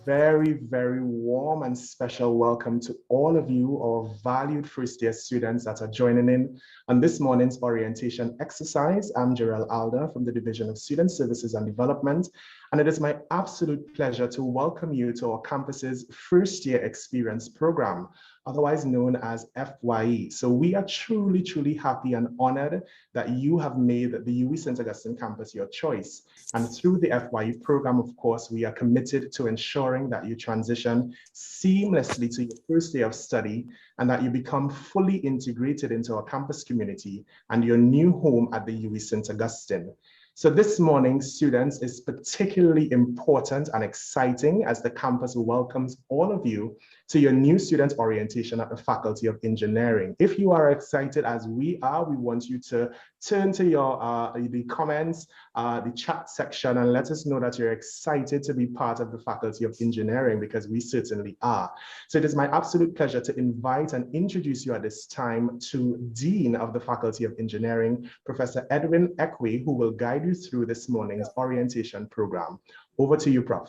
very, very warm and special welcome to all of you, our valued first-year students that are joining in on this morning's orientation exercise. I'm Jarrell Alder from the Division of Student Services and Development, and it is my absolute pleasure to welcome you to our campus's first-year experience program, otherwise known as FYE. So we are truly, truly happy and honored that you have made the UWI St. Augustine campus your choice. And through the FYE program, of course, we are committed to ensuring that you transition seamlessly to your first day of study and that you become fully integrated into our campus community and your new home at the UWI St. Augustine. So this morning, students, is particularly important and exciting as the campus welcomes all of you to your new student orientation at the Faculty of Engineering. If you are excited as we are, we want you to turn to your the comments, the chat section, and let us know that you're excited to be part of the Faculty of Engineering, because we certainly are. So it is my absolute pleasure to invite and introduce you at this time to Dean of the Faculty of Engineering, Professor Edwin Ekwe, who will guide you through this morning's orientation program. Over to you, Prof.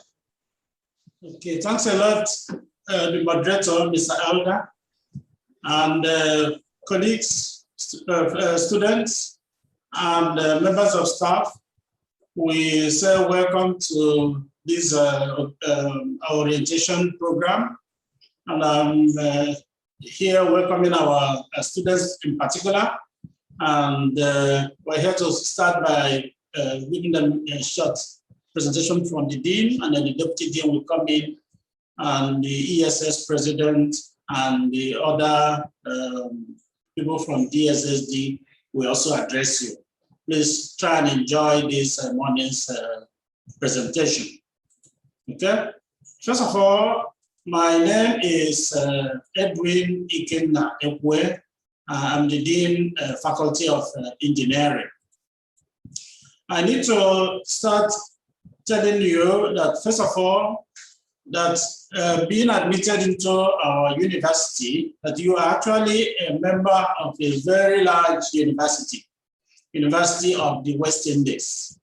Okay, thanks a lot, the moderator, Mr. Elder, and colleagues, students, and members of staff. We say welcome to this orientation program, and I'm here welcoming our students in particular, and we're here to start by giving them a short presentation from the Dean, and then the Deputy Dean will come in, and the ESS President and the other people from DSSD will also address you. Please try and enjoy this morning's presentation. Okay? First of all, my name is Edwin Ikenna Ekwe. I'm the Dean, Faculty of Engineering. I need to start telling you that, first of all, that being admitted into our university, that you are actually a member of a very large university, University of the West Indies.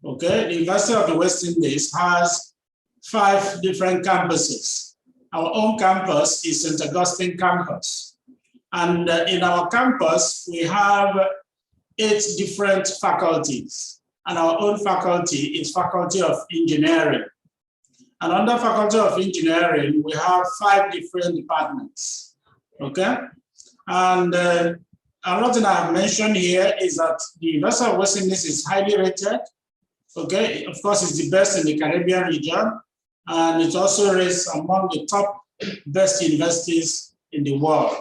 Okay, the University of the West Indies has 5 different campuses. Our own campus is St. Augustine campus. And in our campus, we have 8 different faculties. And our own faculty is Faculty of Engineering. And under Faculty of Engineering, we have 5 different departments, okay? And another thing I have mentioned here is that the University of West Indies is highly rated, okay? Of course, it's the best in the Caribbean region, and it's also raised among the top best universities in the world.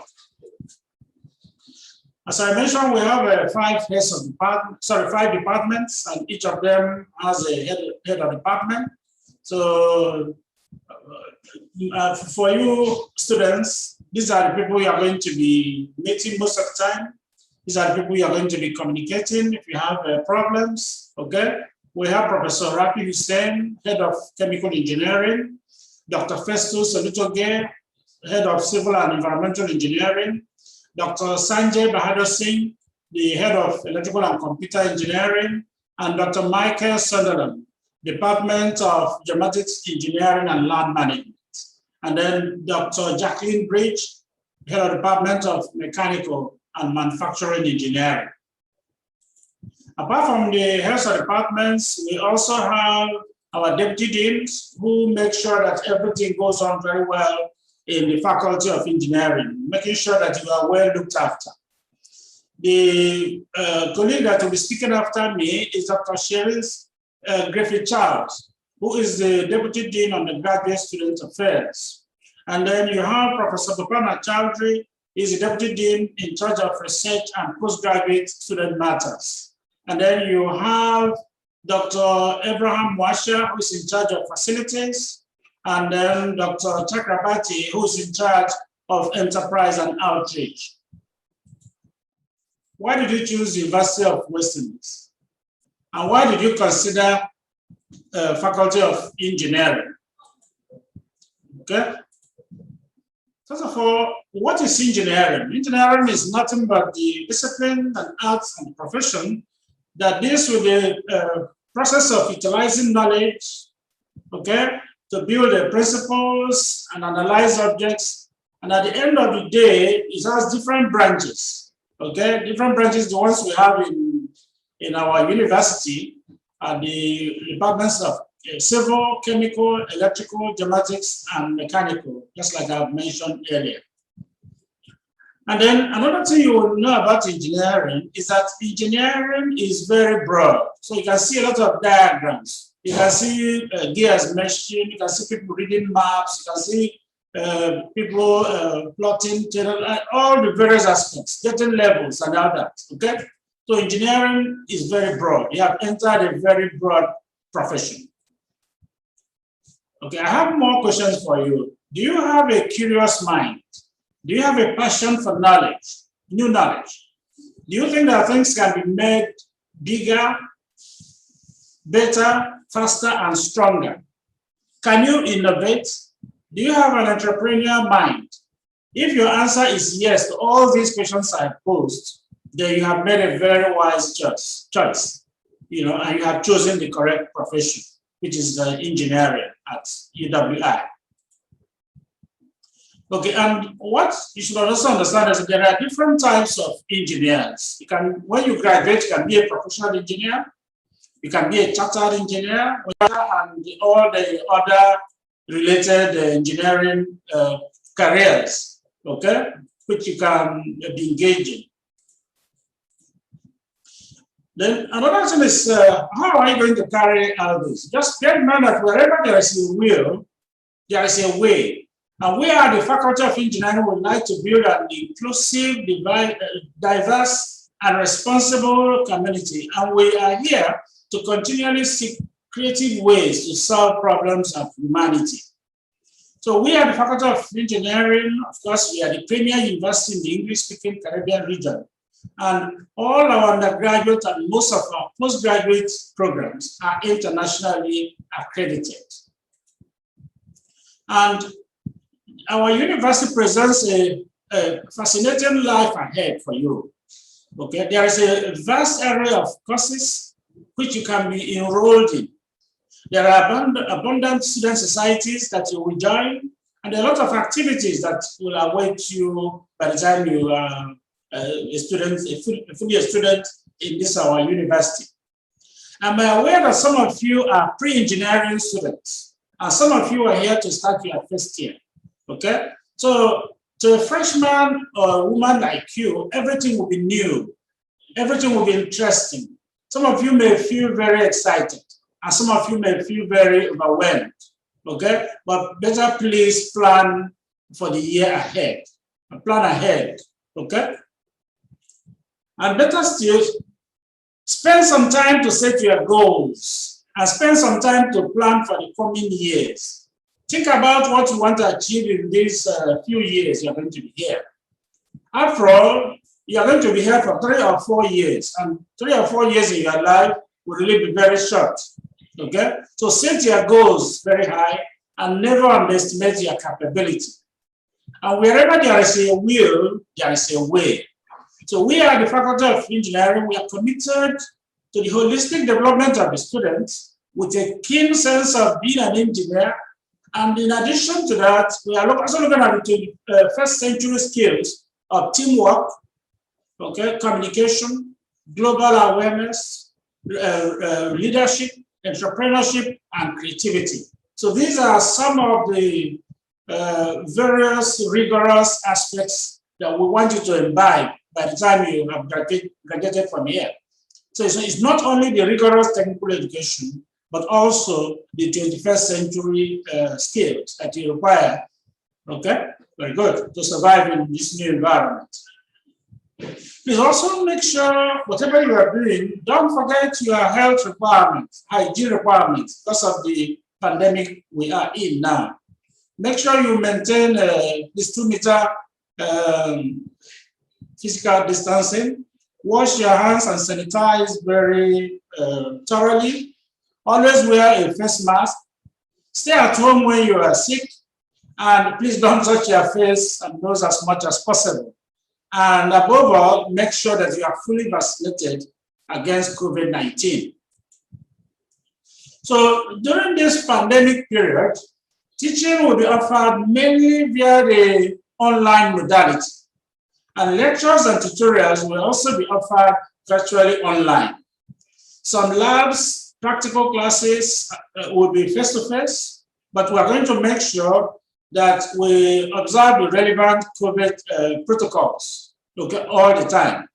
As I mentioned, we have 5 heads of department, 5 departments, and each of them has a head of department. So for you students, these are the people you are going to be meeting most of the time. These are the people you are going to be communicating if you have problems, okay? We have Professor Rafi Hussein, Head of Chemical Engineering, Dr. Festus Olutoge, Head of Civil and Environmental Engineering, Dr. Sanjay Bahadur Singh, the Head of Electrical and Computer Engineering, and Dr. Michael Sunderland, Department of Dramatics Engineering and Land Management. And then Dr. Jacqueline Bridge, Head of Department of Mechanical and Manufacturing Engineering. Apart from the heads of departments, we also have our deputy deans who make sure that everything goes on very well in the Faculty of Engineering, making sure that you are well looked after. The colleague that will be speaking after me is Dr. Cheryl Griffith, who is the Deputy Dean on the Graduate Student Affairs. And then you have Professor Bopana Chowdhury, is the Deputy Dean in charge of Research and Postgraduate Student Matters. And then you have Dr. Abraham Washa, who is in charge of Facilities. And then Dr. Chakrabati, who is in charge of Enterprise and Outreach. Why did you choose the University of West Indies? And why did you consider Faculty of Engineering? Okay. First of all, what is engineering? Engineering is nothing but the discipline and arts and profession that deals with the process of utilizing knowledge, okay, to build the principles and analyze objects. And at the end of the day, it has different branches. Okay, different branches, the ones we have in our university are the departments of civil, chemical, electrical, geomatics, and mechanical, just like I've mentioned earlier. And then another thing you will know about engineering is that engineering is very broad. So you can see a lot of diagrams. You can see gears meshing, you can see people reading maps, you can see people plotting, all the various aspects, getting levels and all that, okay? So engineering is very broad. You have entered a very broad profession. Okay, I have more questions for you. Do you have a curious mind? Do you have a passion for knowledge, new knowledge? Do you think that things can be made bigger, better, faster, and stronger? Can you innovate? Do you have an entrepreneurial mind? If your answer is yes to all these questions I posed, then you have made a very wise choice, you know, and you have chosen the correct profession, which is engineering at UWI. Okay, and what you should also understand is that there are different types of engineers. You can, when you graduate, you can be a professional engineer, you can be a chartered engineer, and all the other related engineering careers, okay, which you can be engaged in. Then another thing is, how are you going to carry out this? Just bear in mind that wherever there is a will, there is a way. And we are the Faculty of Engineering would like to build an inclusive, diverse, and responsible community. And we are here to continually seek creative ways to solve problems of humanity. So we are the Faculty of Engineering. Of course, we are the premier university in the English-speaking Caribbean region. And all our undergraduate and most of our postgraduate programs are internationally accredited. And our university presents a fascinating life ahead for you. Okay, there is a vast array of courses which you can be enrolled in. There are abundant student societies that you will join, and there are a lot of activities that will await you by the time you are a student, fully a student in this our university. I'm aware that some of you are pre-engineering students, and some of you are here to start your first year. Okay, so to a freshman or a woman like you, everything will be new, everything will be interesting. Some of you may feel very excited, and some of you may feel very overwhelmed. Okay, but better please plan for the year ahead, plan ahead. Okay, and better still, spend some time to set your goals and spend some time to plan for the coming years. Think about what you want to achieve in these few years you're going to be here. After all, you're going to be here for 3 or 4 years, and 3 or 4 years in your life will really be very short. Okay? So set your goals very high and never underestimate your capability. And wherever there is a will, there is a way. So we are the Faculty of Engineering. We are committed to the holistic development of the students with a keen sense of being an engineer. And in addition to that, we are also looking at the 21st century skills of teamwork, okay, communication, global awareness, leadership, entrepreneurship, and creativity. So these are some of the various rigorous aspects that we want you to imbibe by the time you have graduated from here. So it's not only the rigorous technical education, but also the 21st century skills that you require, okay? Very good, to survive in this new environment. Please also make sure whatever you are doing, don't forget your health requirements, hygiene requirements, because of the pandemic we are in now. Make sure you maintain this 2-meter physical distancing. Wash your hands and sanitize very thoroughly. Always wear a face mask. Stay at home when you are sick. And please don't touch your face and nose as much as possible. And above all, make sure that you are fully vaccinated against COVID-19. So during this pandemic period, Teaching will be offered mainly via the online modality, and lectures and tutorials will also be offered virtually online. Some labs, practical classes will be face-to-face, but we are going to make sure that we observe the relevant COVID protocols, okay, all the time.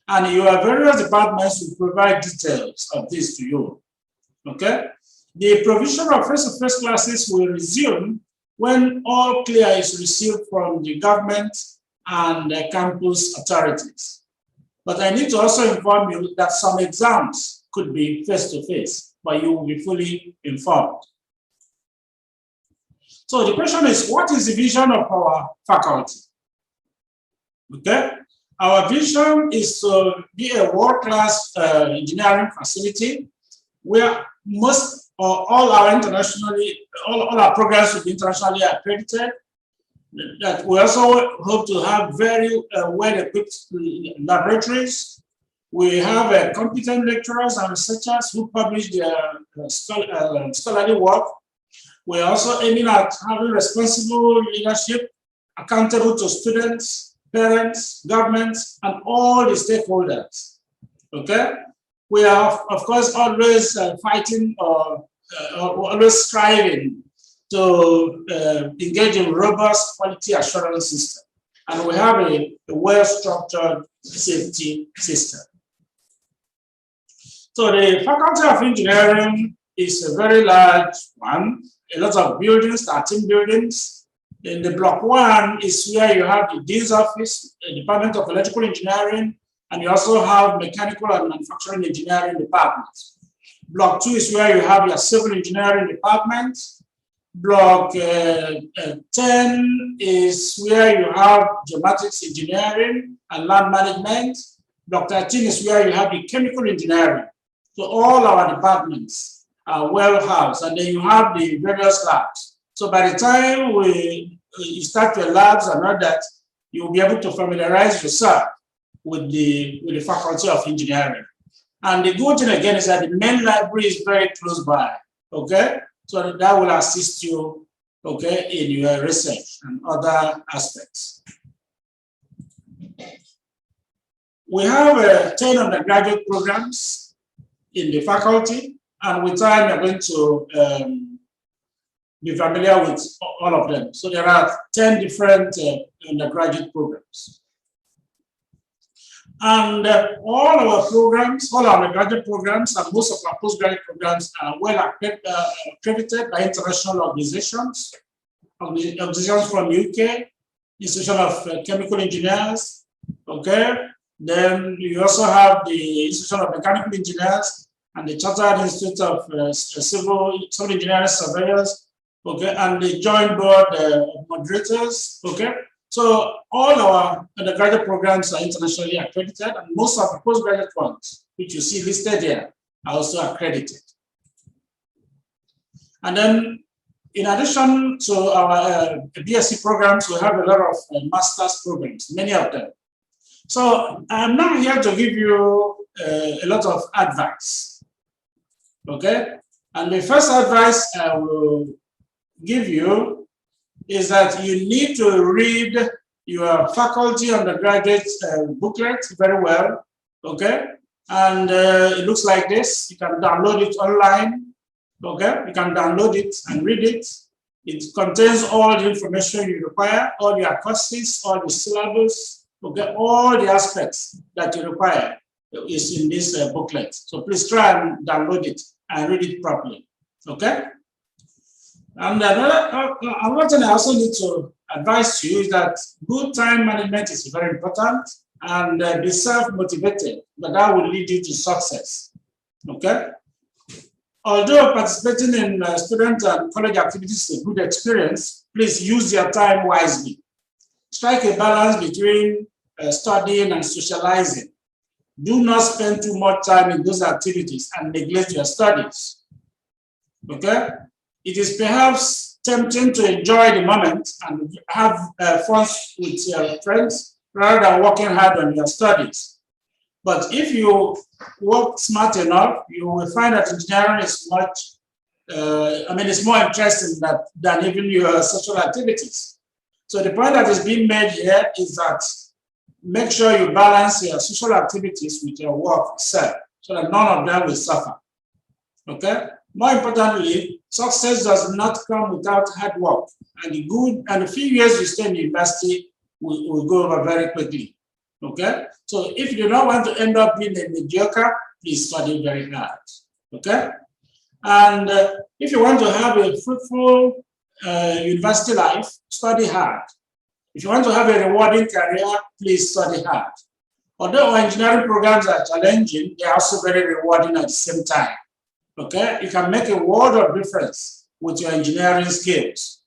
And your various departments will provide details of this to you, okay? The provision of face-to-face classes will resume when all clear is received from the government and the campus authorities. But I need to also inform you that some exams could be face-to-face, but you will be fully informed. So the question is, what is the vision of our faculty? Okay, our vision is to be a world-class engineering facility where most or all our all our programs will be internationally accredited. That we also hope to have very well-equipped laboratories. We have competent lecturers and researchers who publish their scholarly work. We're also aiming at having responsible leadership, accountable to students, parents, governments, and all the stakeholders. Okay? We are, of course, always fighting or always striving to engage in robust quality assurance system. And we have a well-structured safety system. So the Faculty of Engineering is a very large one. A lot of buildings, 13 buildings. In the block 1 is where you have the Dean's Office, the Department of Electrical Engineering, and you also have Mechanical and Manufacturing Engineering departments. Block 2 is where you have your Civil Engineering department. Block 10 is where you have Geomatics Engineering and Land Management. Block 13 is where you have the Chemical Engineering. So all our departments are well housed, and then you have the various labs. So by the time you start your labs and all that, you'll be able to familiarize yourself with the Faculty of Engineering. And the good thing again is that the main library is very close by, okay? So that will assist you, okay, in your research and other aspects. We have 10 undergraduate programs in the faculty, and with time you're going to be familiar with all of them. So there are 10 different undergraduate programs. And all our programs, all our undergraduate programs, and most of our postgraduate programs are well accredited by international organizations. Organizations from UK, Institution of Chemical Engineers, okay? Then you also have the Institution of Mechanical Engineers and the Chartered Institute of Civil Engineering Surveyors, okay, and the Joint Board of Moderators, okay. So all our undergraduate programs are internationally accredited, and most of the postgraduate ones, which you see listed here, are also accredited. And then, in addition to our BSc programs, we have a lot of master's programs, many of them. So I'm not here to give you a lot of advice, okay? And the first advice I will give you is that you need to read your faculty undergraduate booklet very well, okay? And it looks like this. You can download it online, okay? You can download it and read it. It contains all the information you require, all your courses, all the syllabus, okay? All the aspects that you require is in this booklet. So please try and download it and read it properly, okay? And another thing I also need to advise to you is that good time management is very important, and be self-motivated, but that will lead you to success, okay? Although participating in student and college activities is a good experience, please use your time wisely. Strike a balance between studying and socializing. Do not spend too much time in those activities and neglect your studies, okay? It is perhaps tempting to enjoy the moment and have fun with your friends rather than working hard on your studies. But if you work smart enough, you will find that engineering is much I mean, it's more interesting than even your social activities. So the point that is being made here is that make sure you balance your social activities with your work itself so that none of them will suffer. Okay? More importantly, success does not come without hard work. And the few years you stay in university will go over very quickly. Okay? So if you don't want to end up being a mediocre, please study very hard. Okay? And if you want to have a fruitful university life, study hard. If you want to have a rewarding career, please study hard. Although our engineering programs are challenging, they are also very rewarding at the same time. Okay, you can make a world of difference with your engineering skills.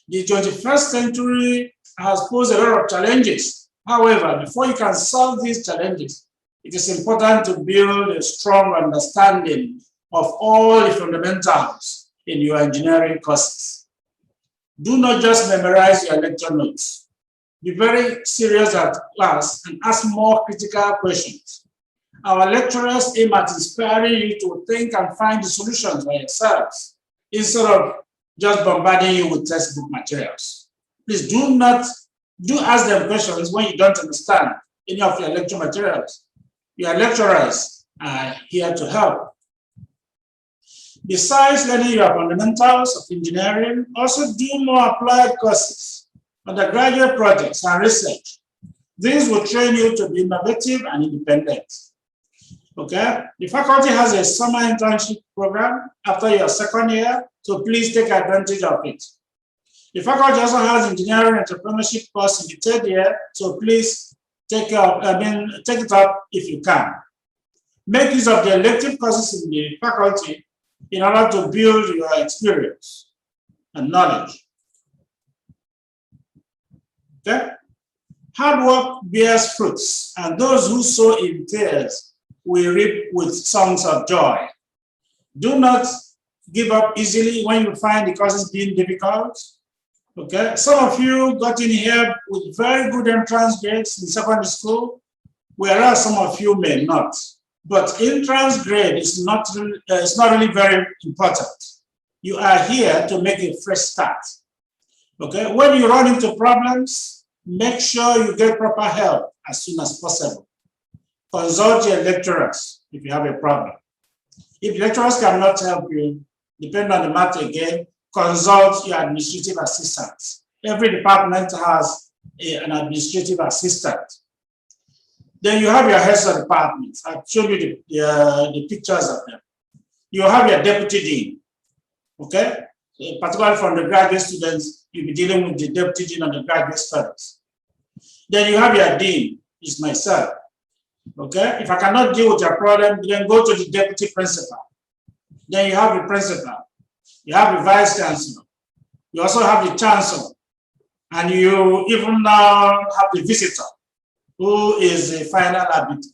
The 21st century has posed a lot of challenges. However, before you can solve these challenges, it is important to build a strong understanding of all the fundamentals in your engineering courses. Do not just memorize your lecture notes. Be very serious at class and ask more critical questions. Our lecturers aim at inspiring you to think and find the solutions by yourselves instead of just bombarding you with textbook materials. Please do ask them questions when you don't understand any of your lecture materials. Your lecturers are here to help. Besides learning your fundamentals of engineering, also do more applied courses, undergraduate projects, and research. These will train you to be innovative and independent. Okay? The faculty has a summer internship program after your second year, so please take advantage of it. The faculty also has engineering entrepreneurship course in the third year, so please take it up if you can. Make use of the elective courses in the faculty in order to build your experience and knowledge. Okay? Hard work bears fruits, and those who sow in tears will reap with songs of joy. Do not give up easily when you find the courses being difficult. Okay, some of you got in here with very good entrance grades in secondary school, whereas some of you may not. But entrance grade is not really very important. You are here to make a fresh start. Okay, when you run into problems, make sure you get proper help as soon as possible. Consult your lecturers if you have a problem. If lecturers cannot help you, depending on the matter again, consult your administrative assistants. Every department has an administrative assistant. Then you have your heads of departments. I've shown you the pictures of them. You have your deputy dean, okay? Particularly from the graduate students, you'll be dealing with the deputy dean of the graduate studies. Then you have your dean, is myself. Okay, if I cannot deal with your problem, then go to the deputy principal. Then you have the principal, you have the vice chancellor, you also have the chancellor, and you even now have the visitor, who is a final arbiter.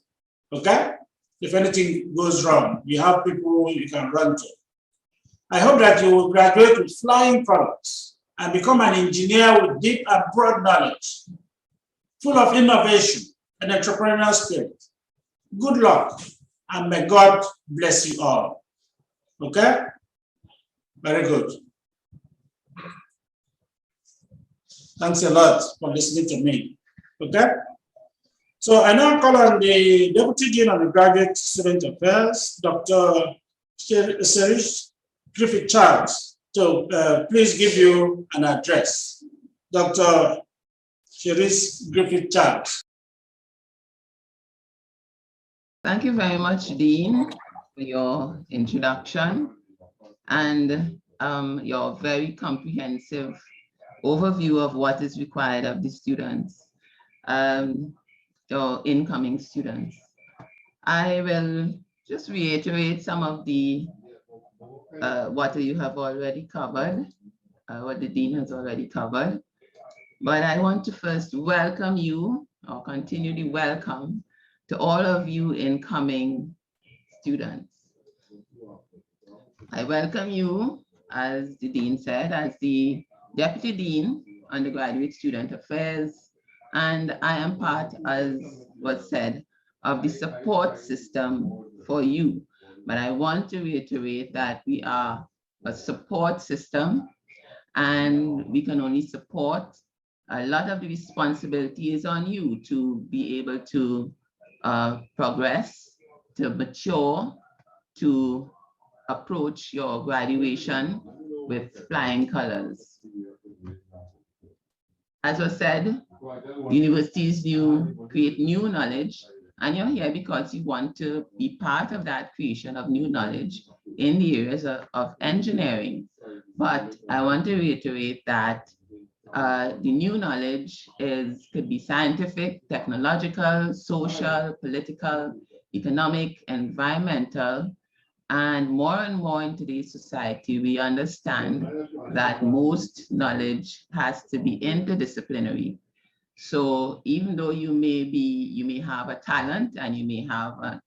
Okay, if anything goes wrong, you have people you can run to. I hope that you will graduate with flying colors and become an engineer with deep and broad knowledge, full of innovation and entrepreneurial spirit. Good luck, and may God bless you all. Okay? Very good. Thanks a lot for listening to me. Okay? So I now call on the Deputy Dean of the Graduate Student Affairs, Dr. Serish Griffith Charles, to please give you an address. Dr. Serish Griffith Charles. Thank you very much, Dean, for your introduction and your very comprehensive overview of what is required of the students, your incoming students. I will just reiterate some of the what you have already covered, what the Dean has already covered. But I want to first welcome you, or continue to welcome, to all of you incoming students. I welcome you, as the Dean said, as the Deputy Dean, Undergraduate Student Affairs, and I am part, as was said, of the support system for you. But I want to reiterate that we are a support system, and we can only support. A lot of the responsibility is on you to be able to progress, to mature, to approach your graduation with flying colors. As was said, universities create new knowledge, and you're here because you want to be part of that creation of new knowledge in the areas of engineering. But I want to reiterate that the new knowledge could be scientific, technological, social, political, economic, environmental, and more in today's society, we understand that most knowledge has to be interdisciplinary. So even though you may have a talent and you may have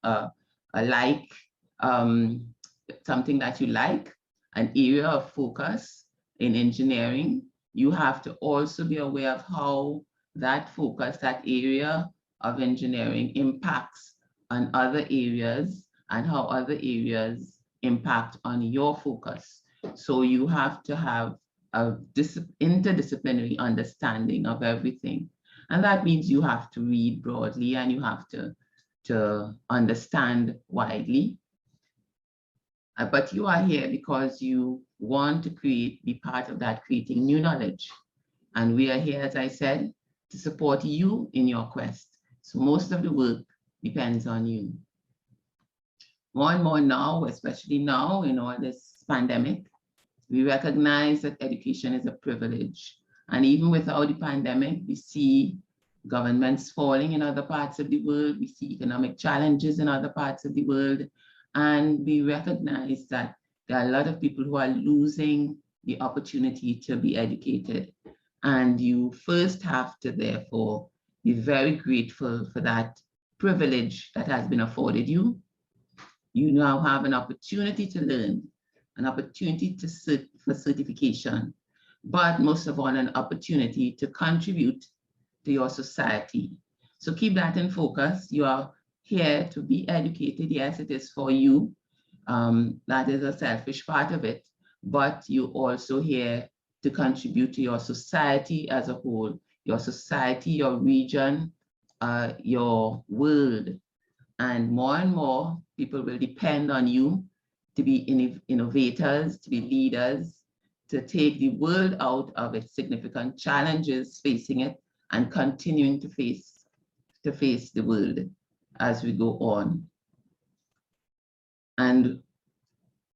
something that you like, an area of focus in engineering, you have to also be aware of how that focus, that area of engineering impacts on other areas and how other areas impact on your focus. So you have to have a interdisciplinary understanding of everything. And that means you have to read broadly and you have to understand widely. But you are here because you want to be part of that creating new knowledge. And we are here, as I said, to support you in your quest. So most of the work depends on you. More and more now, especially now in all this pandemic, we recognize that education is a privilege. And even without the pandemic, we see governments falling in other parts of the world. We see economic challenges in other parts of the world. And we recognize that there are a lot of people who are losing the opportunity to be educated. And you first have to, therefore, be very grateful for that privilege that has been afforded you. You now have an opportunity to learn, an opportunity for certification, but most of all, an opportunity to contribute to your society. So keep that in focus. You are here to be educated. Yes, it is for you. That is a selfish part of it, but you're also here to contribute to your society as a whole, your society, your region, your world. And more people will depend on you to be innovators, to be leaders, to take the world out of its significant challenges facing it and continuing to face the world as we go on. And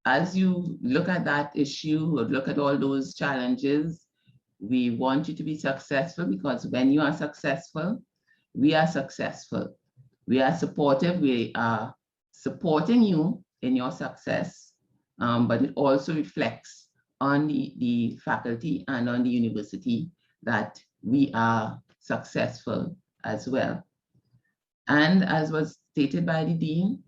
as you look at that issue or look at all those challenges, we want you to be successful, because when you are successful, we are successful. We are supportive. We are supporting you in your success, but it also reflects on the faculty and on the university that we are successful as well. And as was stated by the Dean,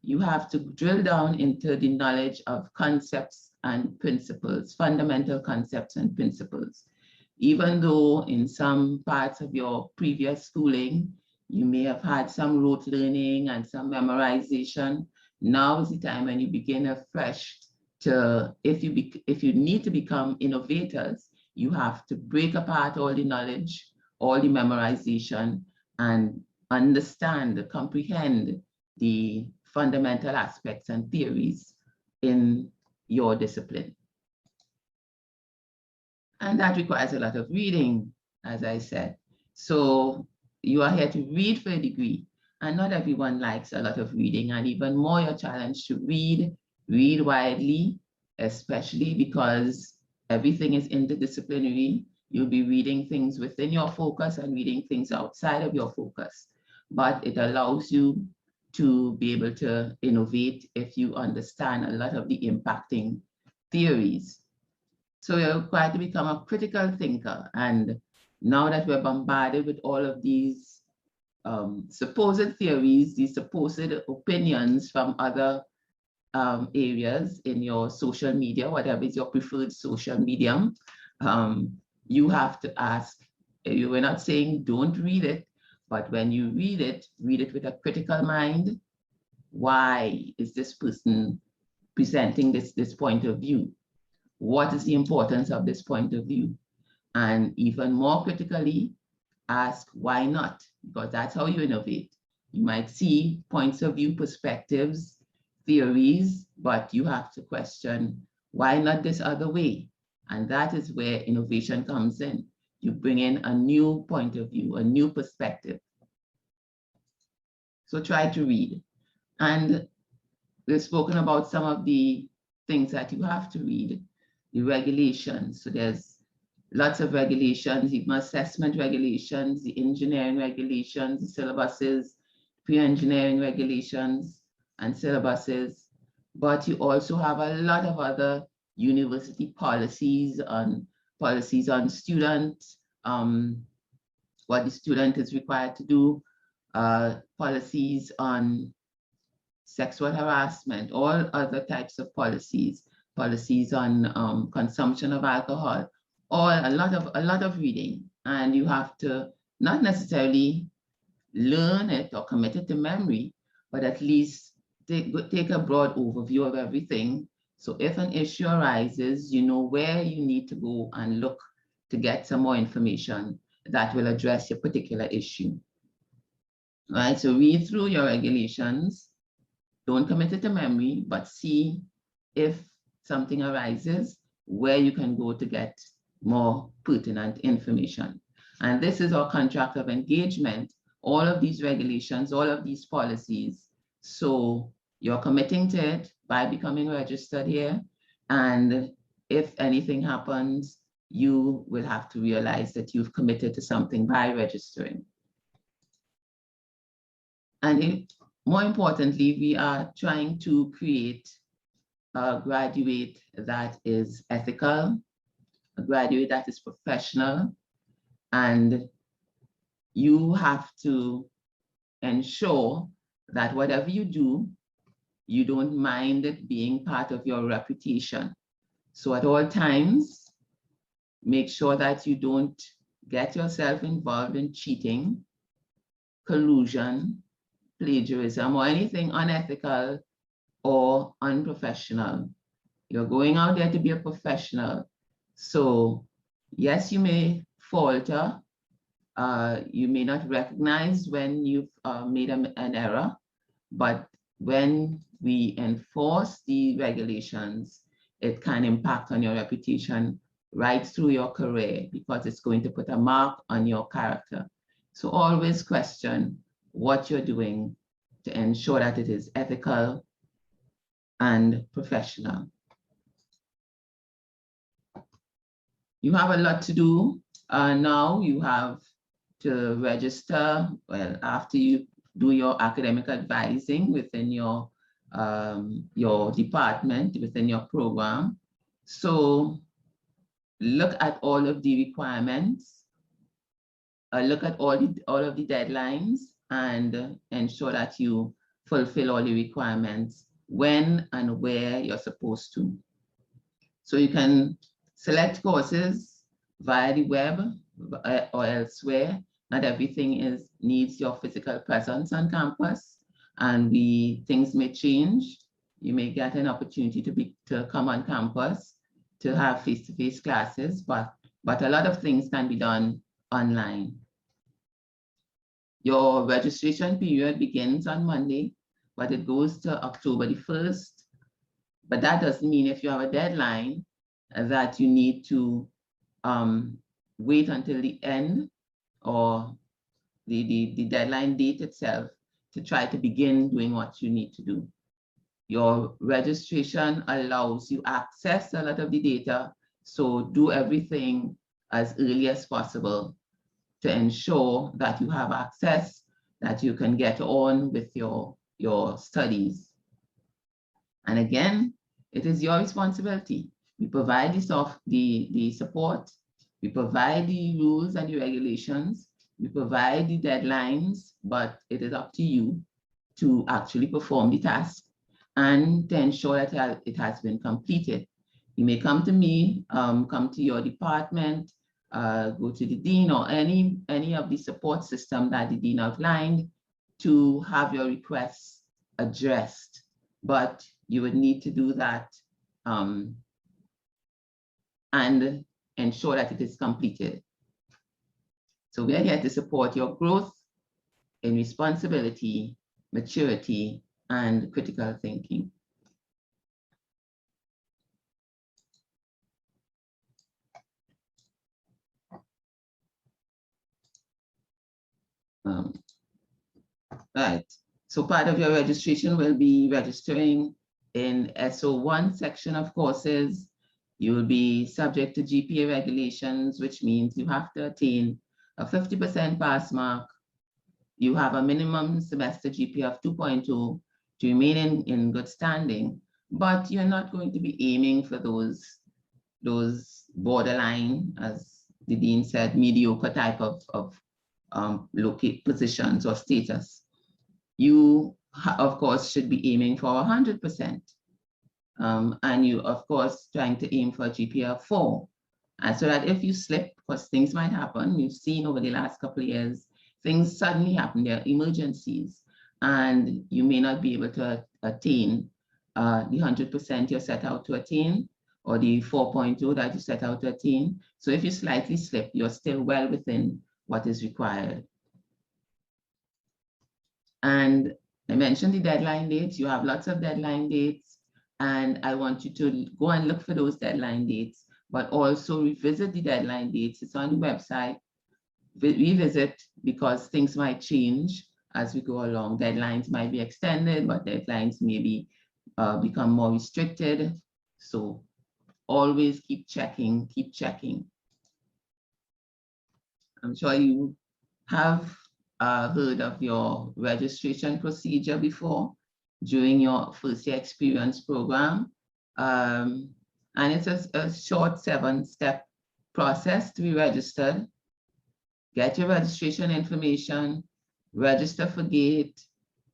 you have to drill down into the knowledge of concepts and principles, fundamental concepts and principles. Even though in some parts of your previous schooling, you may have had some rote learning and some memorization, now is the time when you begin afresh to, if you need to become innovators, you have to break apart all the knowledge, all the memorization, and understand, comprehend the fundamental aspects and theories in your discipline. And that requires a lot of reading, as I said. So you are here to read for a degree, and not everyone likes a lot of reading, and even more your challenge to read widely, especially because everything is interdisciplinary. You'll be reading things within your focus and reading things outside of your focus, but it allows you to be able to innovate if you understand a lot of the impacting theories. So you're required to become a critical thinker. And now that we're bombarded with all of these supposed theories, these supposed opinions from other areas in your social media, whatever is your preferred social medium, you have to ask, we're not saying don't read it, but when you read it with a critical mind. Why is this person presenting this point of view? what is the importance of this point of view? And even more critically, ask why not, because that's how you innovate. You might see points of view, perspectives, theories, but you have to question, why not this other way? And that is where innovation comes in. You bring in a new point of view, a new perspective. So try to read. And we've spoken about some of the things that you have to read, the regulations. So there's lots of regulations, even assessment regulations, the engineering regulations, the syllabuses, pre-engineering regulations and syllabuses. But you also have a lot of other university policies on students, what the student is required to do, policies on sexual harassment, all other types of policies on consumption of alcohol, a lot of reading. And you have to not necessarily learn it or commit it to memory, but at least take a broad overview of everything. So if an issue arises, you know where you need to go and look to get some more information that will address your particular issue. Right, so read through your regulations. Don't commit it to memory, but see if something arises where you can go to get more pertinent information. And this is our contract of engagement, all of these regulations, all of these policies. So you're committing to it by becoming registered here. And if anything happens, you will have to realize that you've committed to something by registering. And more importantly, we are trying to create a graduate that is ethical, a graduate that is professional, and you have to ensure that whatever you do, you don't mind it being part of your reputation. So at all times, make sure that you don't get yourself involved in cheating, collusion, plagiarism, or anything unethical or unprofessional. You're going out there to be a professional. So yes, you may falter. You may not recognize when you've made an error, but when we enforce the regulations, it can impact on your reputation right through your career, because it's going to put a mark on your character. So always question what you're doing to ensure that it is ethical and professional. You have a lot to do. Now you have to register, well, after you do your academic advising within your department, within your program. So look at all of the requirements, look at all of the deadlines, and ensure that you fulfill all the requirements when and where you're supposed to. So you can select courses via the web or elsewhere. Not everything needs your physical presence on campus, and things may change. You may get an opportunity to come on campus to have face-to-face classes, but a lot of things can be done online. Your registration period begins on Monday, but it goes to October the 1st. But that doesn't mean if you have a deadline that you need to wait until the end or the deadline date itself to try to begin doing what you need to do. Your registration allows you access a lot of the data, so do everything as early as possible to ensure that you have access, that you can get on with your studies. And again, it is your responsibility. We provide the support, we provide the rules and the regulations, we provide the deadlines, but it is up to you to actually perform the task and to ensure that it has been completed. You may come to me, come to your department, go to the dean or any of the support system that the dean outlined to have your requests addressed. But you would need to do that and ensure that it is completed. So we are here to support your growth in responsibility, maturity, and critical thinking. Right, so part of your registration will be registering in SO1 section of courses. You will be subject to GPA regulations, which means you have to attain a 50% pass mark. You have a minimum semester GPA of 2.2 to remain in good standing, but you're not going to be aiming for those borderline, as the dean said, mediocre type of locate positions or status. You, of course, should be aiming for 100%. And you, of course, trying to aim for a GPA of 4. And so that if you slip, because things might happen, we've seen over the last couple of years, things suddenly happen, there are emergencies, and you may not be able to attain the 100% you're set out to attain, or the 4.2 that you set out to attain. So if you slightly slip, you're still well within what is required. And I mentioned the deadline dates. You have lots of deadline dates, and I want you to go and look for those deadline dates, but also revisit the deadline dates. It's on the website. Revisit, because things might change as we go along. Deadlines might be extended, but deadlines maybe become more restricted. So always keep checking, keep checking. I'm sure you have heard of your registration procedure before during your first year experience program. And it's a short 7-step process to be registered. Get your registration information, register for GATE,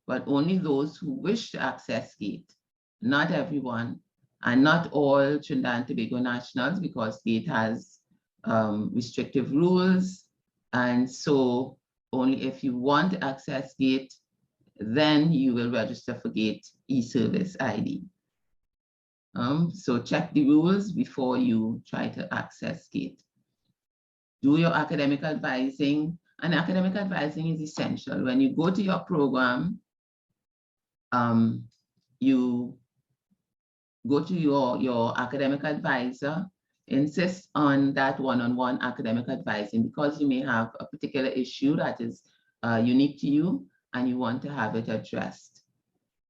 but only those who wish to access GATE, not everyone, and not all Trinidad and Tobago nationals, because GATE has restrictive rules. And so only if you want to access GATE, then you will register for GATE e-service ID. So check the rules before you try to access GATE. Do your academic advising, and academic advising is essential. When you go to your program, you go to your academic advisor, insist on that one-on-one academic advising, because you may have a particular issue that is unique to you and you want to have it addressed.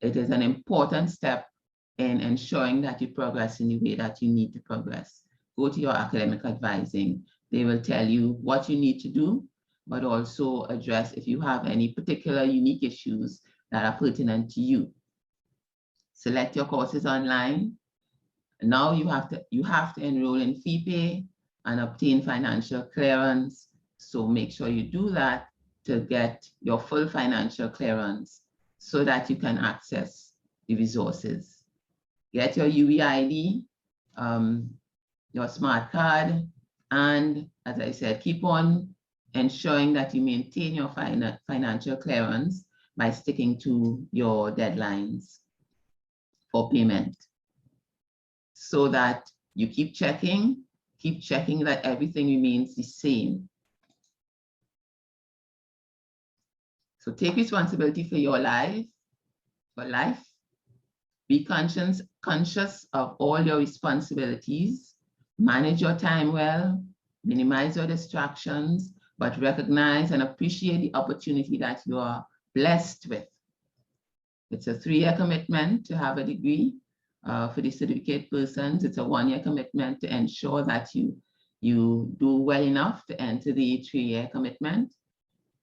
It is an important step in ensuring that you progress in the way that you need to progress. Go to your academic advising. They will tell you what you need to do, but also address if you have any particular unique issues that are pertinent to you. Select your courses online. Now you have to enroll in fee pay and obtain financial clearance. So make sure you do that to get your full financial clearance so that you can access the resources. Get your UEID, your smart card, and as I said, keep on ensuring that you maintain your financial clearance by sticking to your deadlines for payment, so that you keep checking that everything remains the same. So take responsibility for your life, Be conscious of all your responsibilities. Manage your time well, minimize your distractions, but recognize and appreciate the opportunity that you are blessed with. It's a 3-year commitment to have a degree. For the certificate persons, it's a 1-year commitment to ensure that you do well enough to enter the 3-year commitment.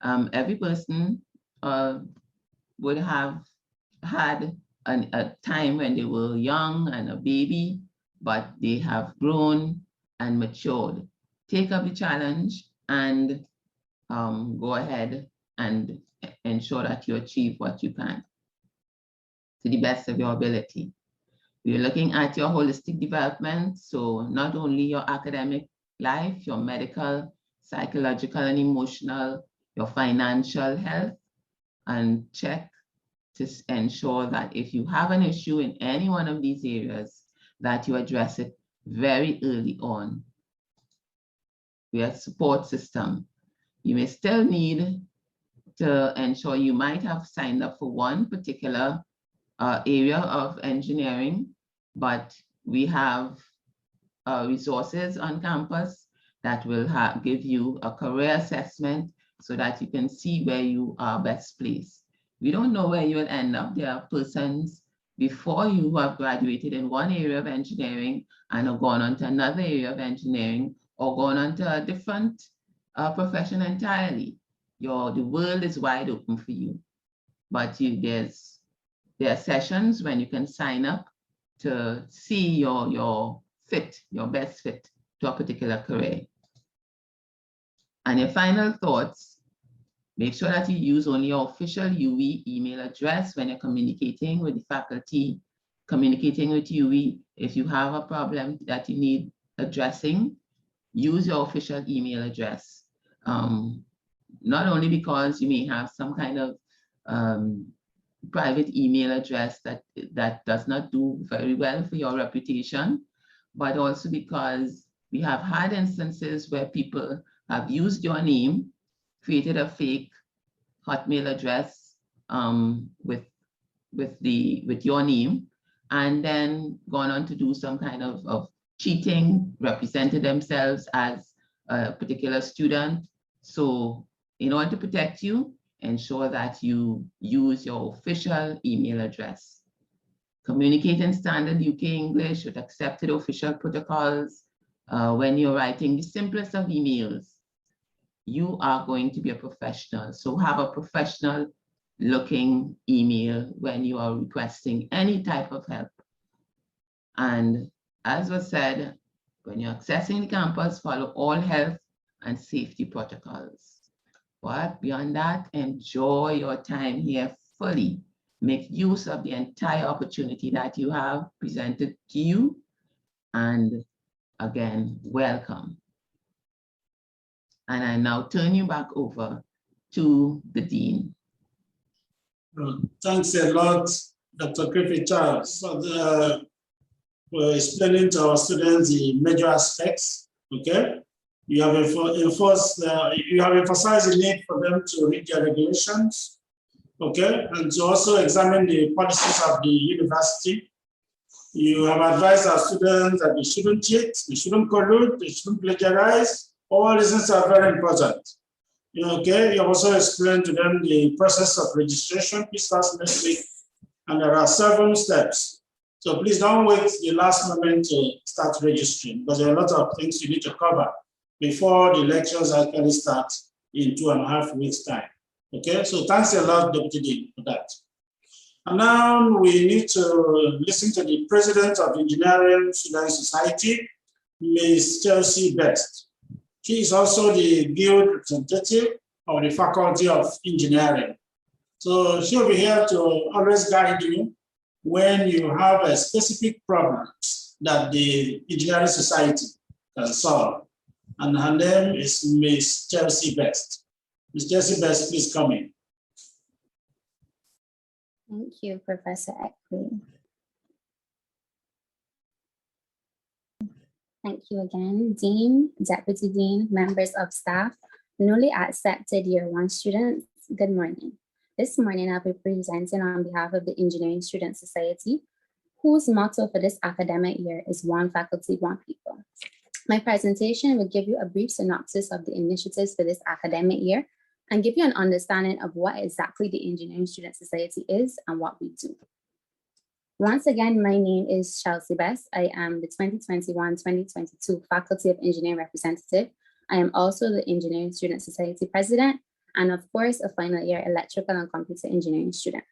Every person would have had a time when they were young and a baby, but they have grown and matured. Take up the challenge and go ahead and ensure that you achieve what you can to the best of your ability. We're looking at your holistic development, so not only your academic life, your medical, psychological and emotional, your financial health, and check to ensure that if you have an issue in any one of these areas, that you address it very early on we are a support system. You may still need to ensure you might have signed up for one particular area of engineering, but we have resources on campus that will give you a career assessment so that you can see where you are best placed. We don't know where you will end up. There are persons before you who have graduated in one area of engineering and have gone on to another area of engineering or gone on to a different profession entirely. The world is wide open for you, but there are sessions when you can sign up to see your best fit to a particular career. And your final thoughts, make sure that you use only your official UE email address when you're communicating with the faculty, communicating with UE. If you have a problem that you need addressing, use your official email address. Not only because you may have some kind of private email address that does not do very well for your reputation, but also because we have had instances where people have used your name, created a fake Hotmail address with your name, and then gone on to do some kind of cheating, represented themselves as a particular student. So in order to protect you, ensure that you use your official email address. Communicate in standard UK English with accepted official protocols. When you're writing the simplest of emails, you are going to be a professional. So have a professional looking email when you are requesting any type of help. And as was said, when you're accessing the campus, follow all health and safety protocols. But beyond that, enjoy your time here fully. Make use of the entire opportunity that you have presented to you. And again, welcome. And I now turn you back over to the Dean. Thanks a lot, Dr. Griffith Charles, for explaining to our students the major aspects, okay? You have emphasized the need for them to read their regulations, okay, and to also examine the policies of the university. You have advised our students that they shouldn't cheat, they shouldn't collude, they shouldn't plagiarize. All these things are very important. Okay, you have also explained to them the process of registration, which starts next week, and there are 7 steps. So please don't wait the last moment to start registering, because there are a lot of things you need to cover before the lectures actually start in 2.5 weeks' time. Okay, so thanks a lot, Deputy Dean, for that. And now we need to listen to the President of the Engineering Student Society, Ms. Chelsea Best. She is also the guild representative of the Faculty of Engineering. So she'll be here to always guide you when you have a specific problems that the Engineering Society can solve. And her name is Ms. Chelsea Best. Ms. Chelsea Best, please come in. Thank you, Professor Eckley. Thank you again, Dean, Deputy Dean, members of staff, newly accepted Year 1 students, good morning. This morning I'll be presenting on behalf of the Engineering Student Society, whose motto for this academic year is One Faculty, One People. My presentation will give you a brief synopsis of the initiatives for this academic year and give you an understanding of what exactly the Engineering Student Society is and what we do. Once again, my name is Chelsea Best. I am the 2021-2022 Faculty of Engineering representative. I am also the Engineering Student Society president, and of course, a final year electrical and computer engineering student.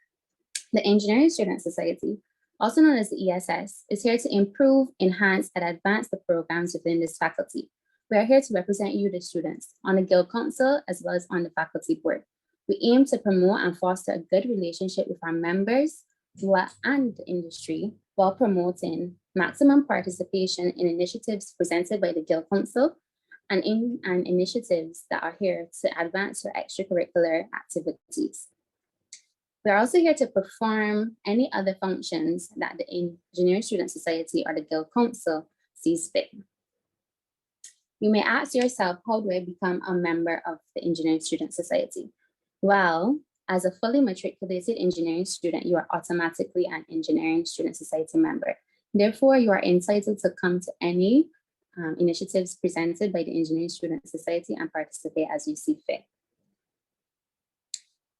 The Engineering Student Society, also known as the ESS, is here to improve, enhance, and advance the programs within this faculty. We are here to represent you, the students, on the Guild Council as well as on the faculty board. We aim to promote and foster a good relationship with our members and the industry while promoting maximum participation in initiatives presented by the Guild Council and initiatives that are here to advance your extracurricular activities. We are also here to perform any other functions that the Engineering Student Society or the Guild Council sees fit. You may ask yourself, how do I become a member of the Engineering Student Society? Well, as a fully matriculated engineering student, you are automatically an Engineering Student Society member. Therefore, you are entitled to come to any initiatives presented by the Engineering Student Society and participate as you see fit.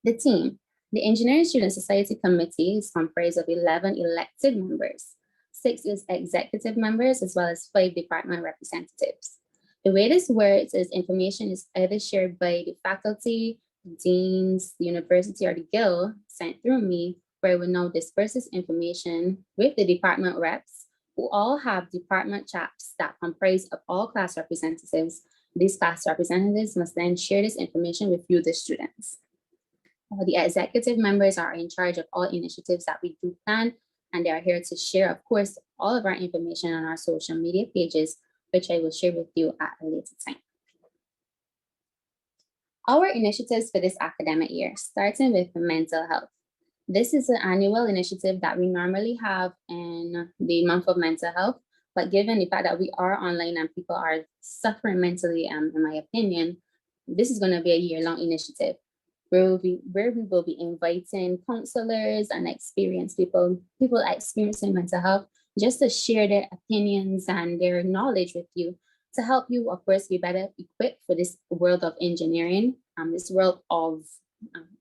The team. The Engineering Student Society Committee is comprised of 11 elected members, 6 is executive members, as well as 5 department representatives. The way this works is information is either shared by the faculty, deans, the university, or the guild sent through me, where I will now disperse this information with the department reps, who all have department chats that comprise of all class representatives. These class representatives must then share this information with you, the students. The executive members are in charge of all initiatives that we do plan, and they are here to share, of course, all of our information on our social media pages, which I will share with you at a later time. Our initiatives for this academic year, starting with mental health. This is an annual initiative that we normally have in the month of mental health, but given the fact that we are online and people are suffering mentally, in my opinion, this is going to be a year-long initiative where we will be inviting counselors and experienced people experiencing mental health, just to share their opinions and their knowledge with you, to help you, of course, be better equipped for this world of engineering, this world of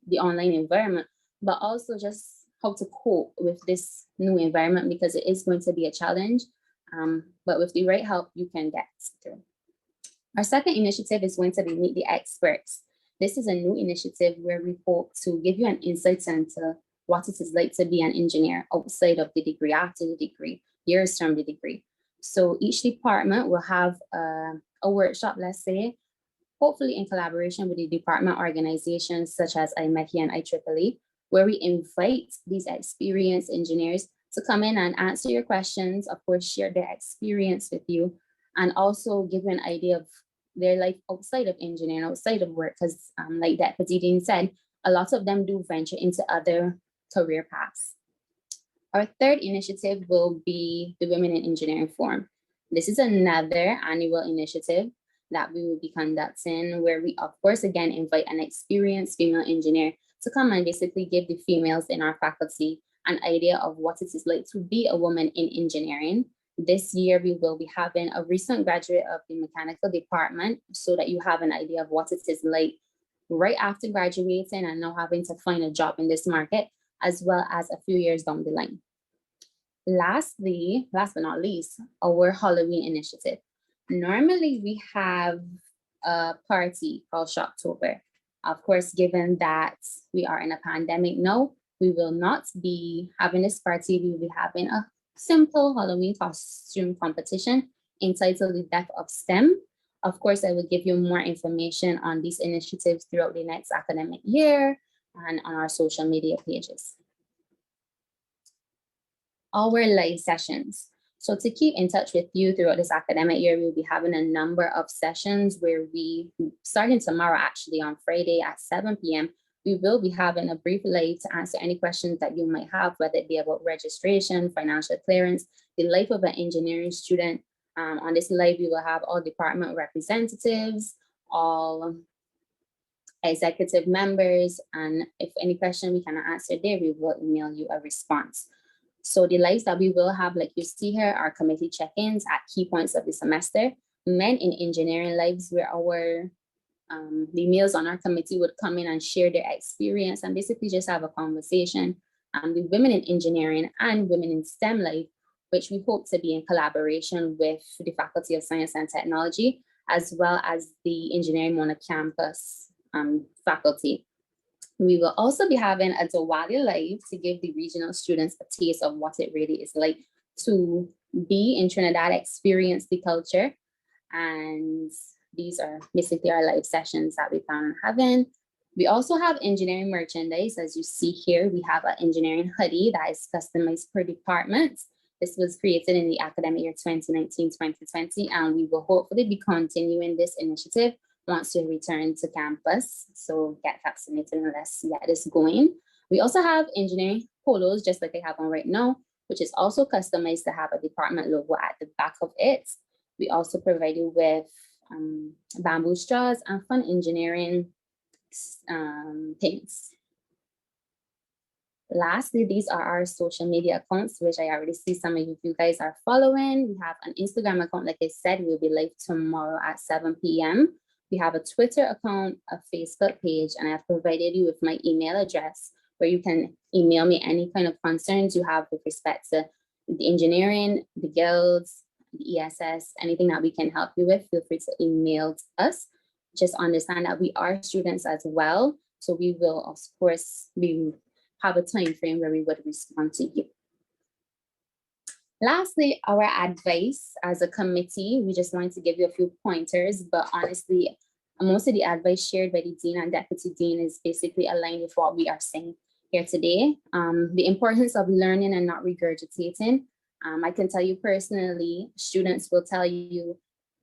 the online environment, but also just how to cope with this new environment, because it is going to be a challenge, but with the right help, you can get through. Our second initiative is going to be Meet the Experts. This is a new initiative where we hope to give you an insight into what it is like to be an engineer outside of the degree, after the degree, years from the degree. So each department will have a workshop, let's say, hopefully in collaboration with the department organizations such as IMECI and IEEE, where we invite these experienced engineers to come in and answer your questions, of course, share their experience with you, and also give you an idea of their life outside of engineering, outside of work, because like Deputy Dean said, a lot of them do venture into other career paths. Our third initiative will be the Women in Engineering Forum. This is another annual initiative that we will be conducting, where we, of course, again, invite an experienced female engineer to come and basically give the females in our faculty an idea of what it is like to be a woman in engineering. This year, we will be having a recent graduate of the mechanical department, so that you have an idea of what it is like right after graduating and now having to find a job in this market, as well as a few years down the line. Lastly, last but not least, our Halloween initiative. Normally, we have a party called Shocktober. Of course, given that we are in a pandemic now, we will not be having this party. We will be having a simple Halloween costume competition entitled The Death of STEM. Of course, I will give you more information on these initiatives throughout the next academic year and on our social media pages. Our live sessions. So to keep in touch with you throughout this academic year, we'll be having a number of sessions where we, starting tomorrow, actually on Friday at 7 p.m., we will be having a brief live to answer any questions that you might have, whether it be about registration, financial clearance, the life of an engineering student. On this live, we will have all department representatives, all executive members, and if any question we cannot answer there, we will email you a response. So the lives that we will have, like you see here, are committee check-ins at key points of the semester. Men in Engineering lives, where our the males on our committee would come in and share their experience and basically just have a conversation. The Women in Engineering and Women in STEM life, which we hope to be in collaboration with the Faculty of Science and Technology, as well as the Engineering Monocampus faculty. We will also be having a Diwali live to give the regional students a taste of what it really is like to be in Trinidad, experience the culture. And these are basically our live sessions that we plan on having. We also have engineering merchandise. As you see here, we have an engineering hoodie that is customized per department. This was created in the academic year 2019-2020, and we will hopefully be continuing this initiative once we return to campus. So get vaccinated and let's get this going. We also have engineering polos, just like I have on right now, which is also customized to have a department logo at the back of it. We also provide you with bamboo straws, and fun engineering things. Lastly, these are our social media accounts, which I already see some of you guys are following. We have an Instagram account, like I said, we'll be live tomorrow at 7 p.m. We have a Twitter account, a Facebook page, and I've provided you with my email address where you can email me any kind of concerns you have with respect to the engineering, the guilds, the ESS, anything that we can help you with. Feel free to email us. Just understand that we are students as well. So we will, of course, have a time frame where we would respond to you. Lastly, our advice as a committee, we just wanted to give you a few pointers, but honestly, most of the advice shared by the Dean and Deputy Dean is basically aligned with what we are saying here today. The importance of learning and not regurgitating. I can tell you personally, students will tell you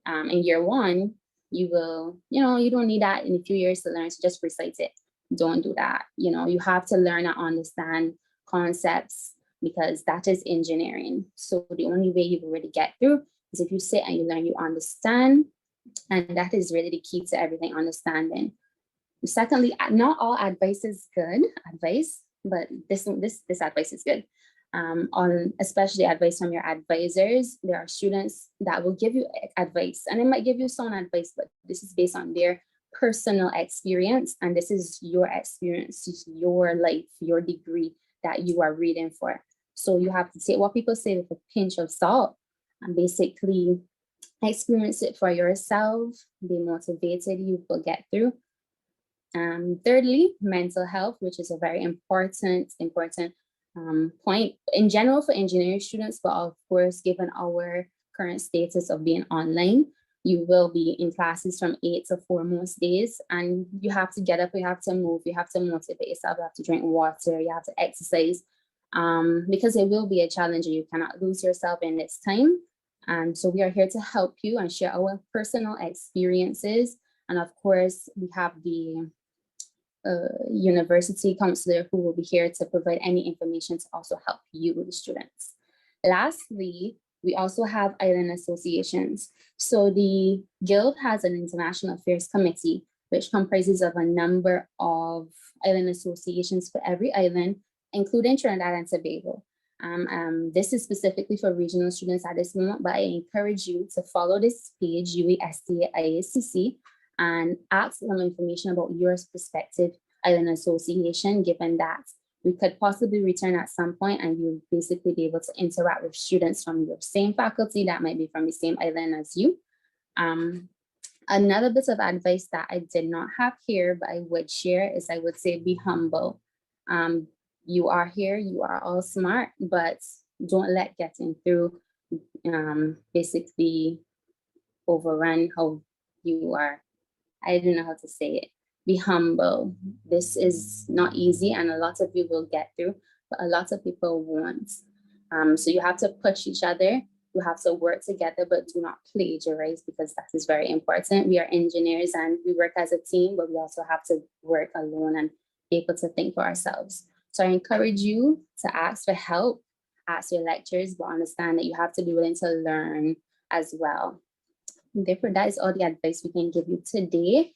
in year one, you don't need that in a few years to learn, so just recite it. Don't do that. You have to learn and understand concepts because that is engineering. So the only way you will really get through is if you sit and you learn, you understand. And that is really the key to everything, understanding. Secondly, not all advice is good advice, but this advice is good. Especially advice from your advisors. There are students that will give you advice and they might give you sound advice, but this is based on their personal experience. And this is your experience, your life, your degree that you are reading for. So you have to take what people say with a pinch of salt and basically experience it for yourself, be motivated, you will get through. Thirdly, mental health, which is a very important point in general for engineering students, but of course, given our current status of being online, you will be in classes from 8 to 4 most days, and you have to get up, you have to move, you have to motivate yourself, you have to drink water, you have to exercise, because it will be a challenge and you cannot lose yourself in this time. And so we are here to help you and share our personal experiences. And of course, we have the university counselor who will be here to provide any information to also help you with the students. Lastly, we also have island associations. So the Guild has an international affairs committee, which comprises of a number of island associations for every island, including Trinidad and Tobago. This is specifically for regional students at this moment, but I encourage you to follow this page, UESTA IACC, and ask them information about your prospective island association, given that we could possibly return at some point and you'll basically be able to interact with students from your same faculty that might be from the same island as you. Another bit of advice that I did not have here, but I would share is I would say be humble. You are here, you are all smart, but don't let getting through basically overrun how you are. I don't know how to say it. Be humble. This is not easy and a lot of you will get through, but a lot of people won't. So you have to push each other. You have to work together, but do not plagiarize because that is very important. We are engineers and we work as a team, but we also have to work alone and be able to think for ourselves. So I encourage you to ask for help, ask your lecturers, but understand that you have to be willing to learn as well. Therefore, that is all the advice we can give you today.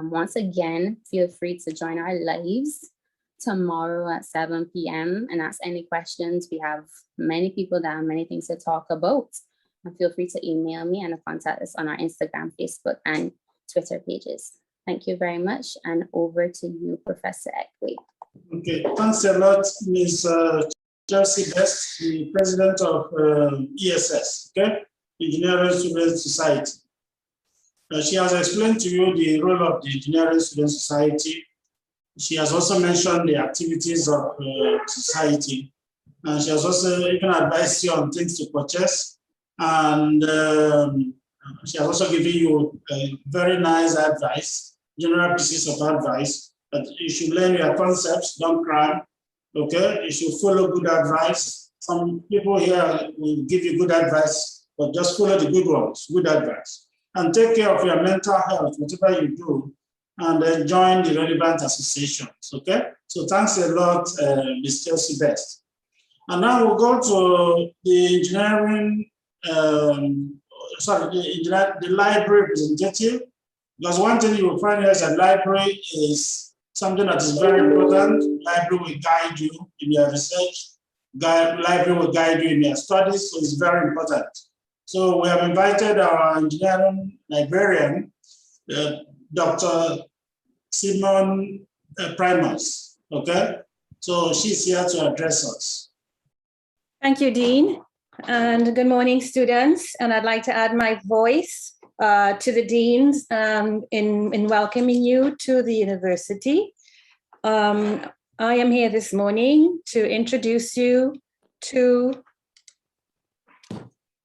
Once again, feel free to join our lives tomorrow at 7 p.m. and ask any questions. We have many people that have many things to talk about. And feel free to email me and contact us on our Instagram, Facebook, and Twitter pages. Thank you very much. And over to you, Professor Ekwe. Okay, thanks a lot, Ms. Chelsea Best, the president of ESS, okay? Engineering Student Society. She has explained to you the role of the Engineering Student Society. She has also mentioned the activities of society. And she has also even advised you on things to purchase. And she has also given you very nice advice, general pieces of advice, that you should learn your concepts, don't cry, okay? You should follow good advice. Some people here will give you good advice, but just follow the good ones, good advice. And take care of your mental health, whatever you do, and then join the relevant associations, okay? So thanks a lot, Ms. Chelsea Best. And now we'll go to the engineering the library representative, because one thing you will find is that library is something that is very important. Library will guide you in your research. Library will guide you in your studies, so it's very important. So we have invited our engineering librarian, Dr. Simon Primus, okay? So she's here to address us. Thank you, Dean. And good morning, students. And I'd like to add my voice to the deans in welcoming you to the university. I am here this morning to introduce you to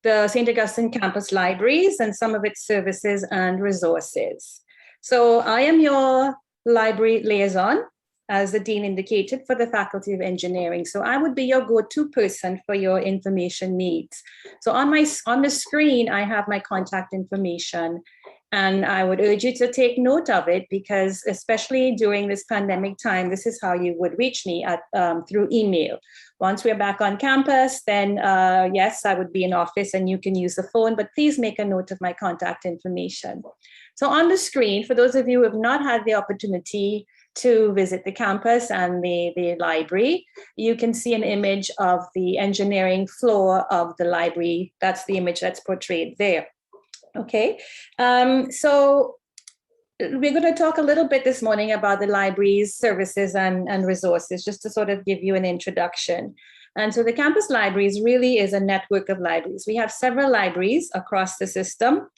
the St. Augustine Campus Libraries and some of its services and resources. So I am your library liaison, as the dean indicated, for the Faculty of Engineering. So I would be your go-to person for your information needs. So on the screen, I have my contact information, and I would urge you to take note of it, because especially during this pandemic time, this is how you would reach me through email. Once we're back on campus, then yes, I would be in office and you can use the phone, but please make a note of my contact information. So on the screen, for those of you who have not had the opportunity to visit the campus and the library, you can see an image of the engineering floor of the library. That's the image that's portrayed there. Okay, so we're going to talk a little bit this morning about the library's services and resources, just to sort of give you an introduction. And so the campus libraries really is a network of libraries. We have several libraries across the system,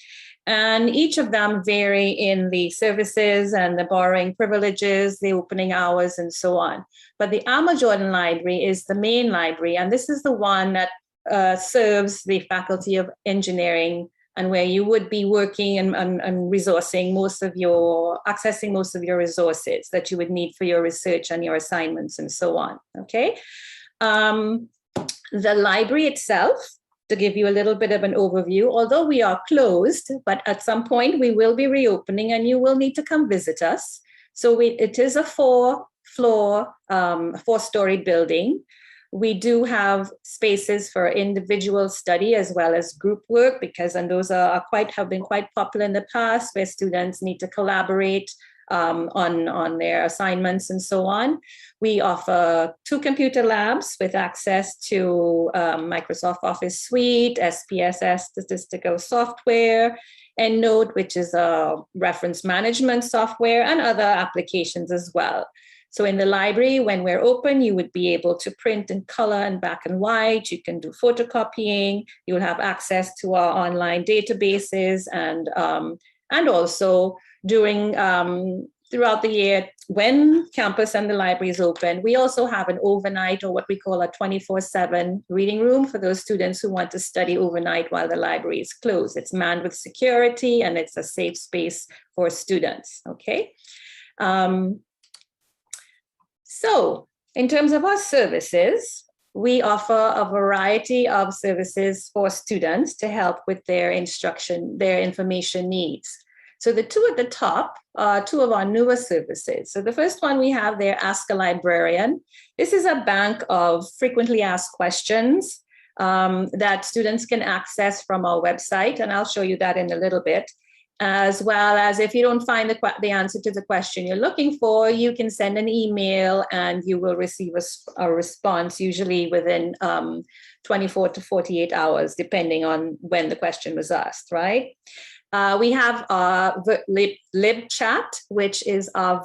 and each of them vary in the services and the borrowing privileges, the opening hours, and so on. But the Alma Jordan Library is the main library, and this is the one that serves the Faculty of Engineering, and where you would be working and resourcing accessing most of your resources that you would need for your research and your assignments and so on, okay? The library itself, to give you a little bit of an overview, although we are closed, but at some point we will be reopening and you will need to come visit us. So it is a four-story building. We do have spaces for individual study as well as group work, and those have been quite popular in the past, where students need to collaborate on their assignments and so on. We offer 2 computer labs with access to Microsoft Office Suite, SPSS statistical software, EndNote, which is a reference management software, and other applications as well. So in the library, when we're open, you would be able to print in color and black and white. You can do photocopying. You'll have access to our online databases, and also throughout the year, when campus and the library is open, we also have an overnight, or what we call a 24/7 reading room for those students who want to study overnight while the library is closed. It's manned with security, and it's a safe space for students, okay? So in terms of our services, we offer a variety of services for students to help with their instruction, their information needs. So the 2 at the top are 2 of our newer services. So the first one we have there, Ask a Librarian. This is a bank of frequently asked questions that students can access from our website, and I'll show you that in a little bit. As well as, if you don't find the answer to the question you're looking for, you can send an email and you will receive a response, usually within 24 to 48 hours, depending on when the question was asked, right? We have our Lib Chat, which is our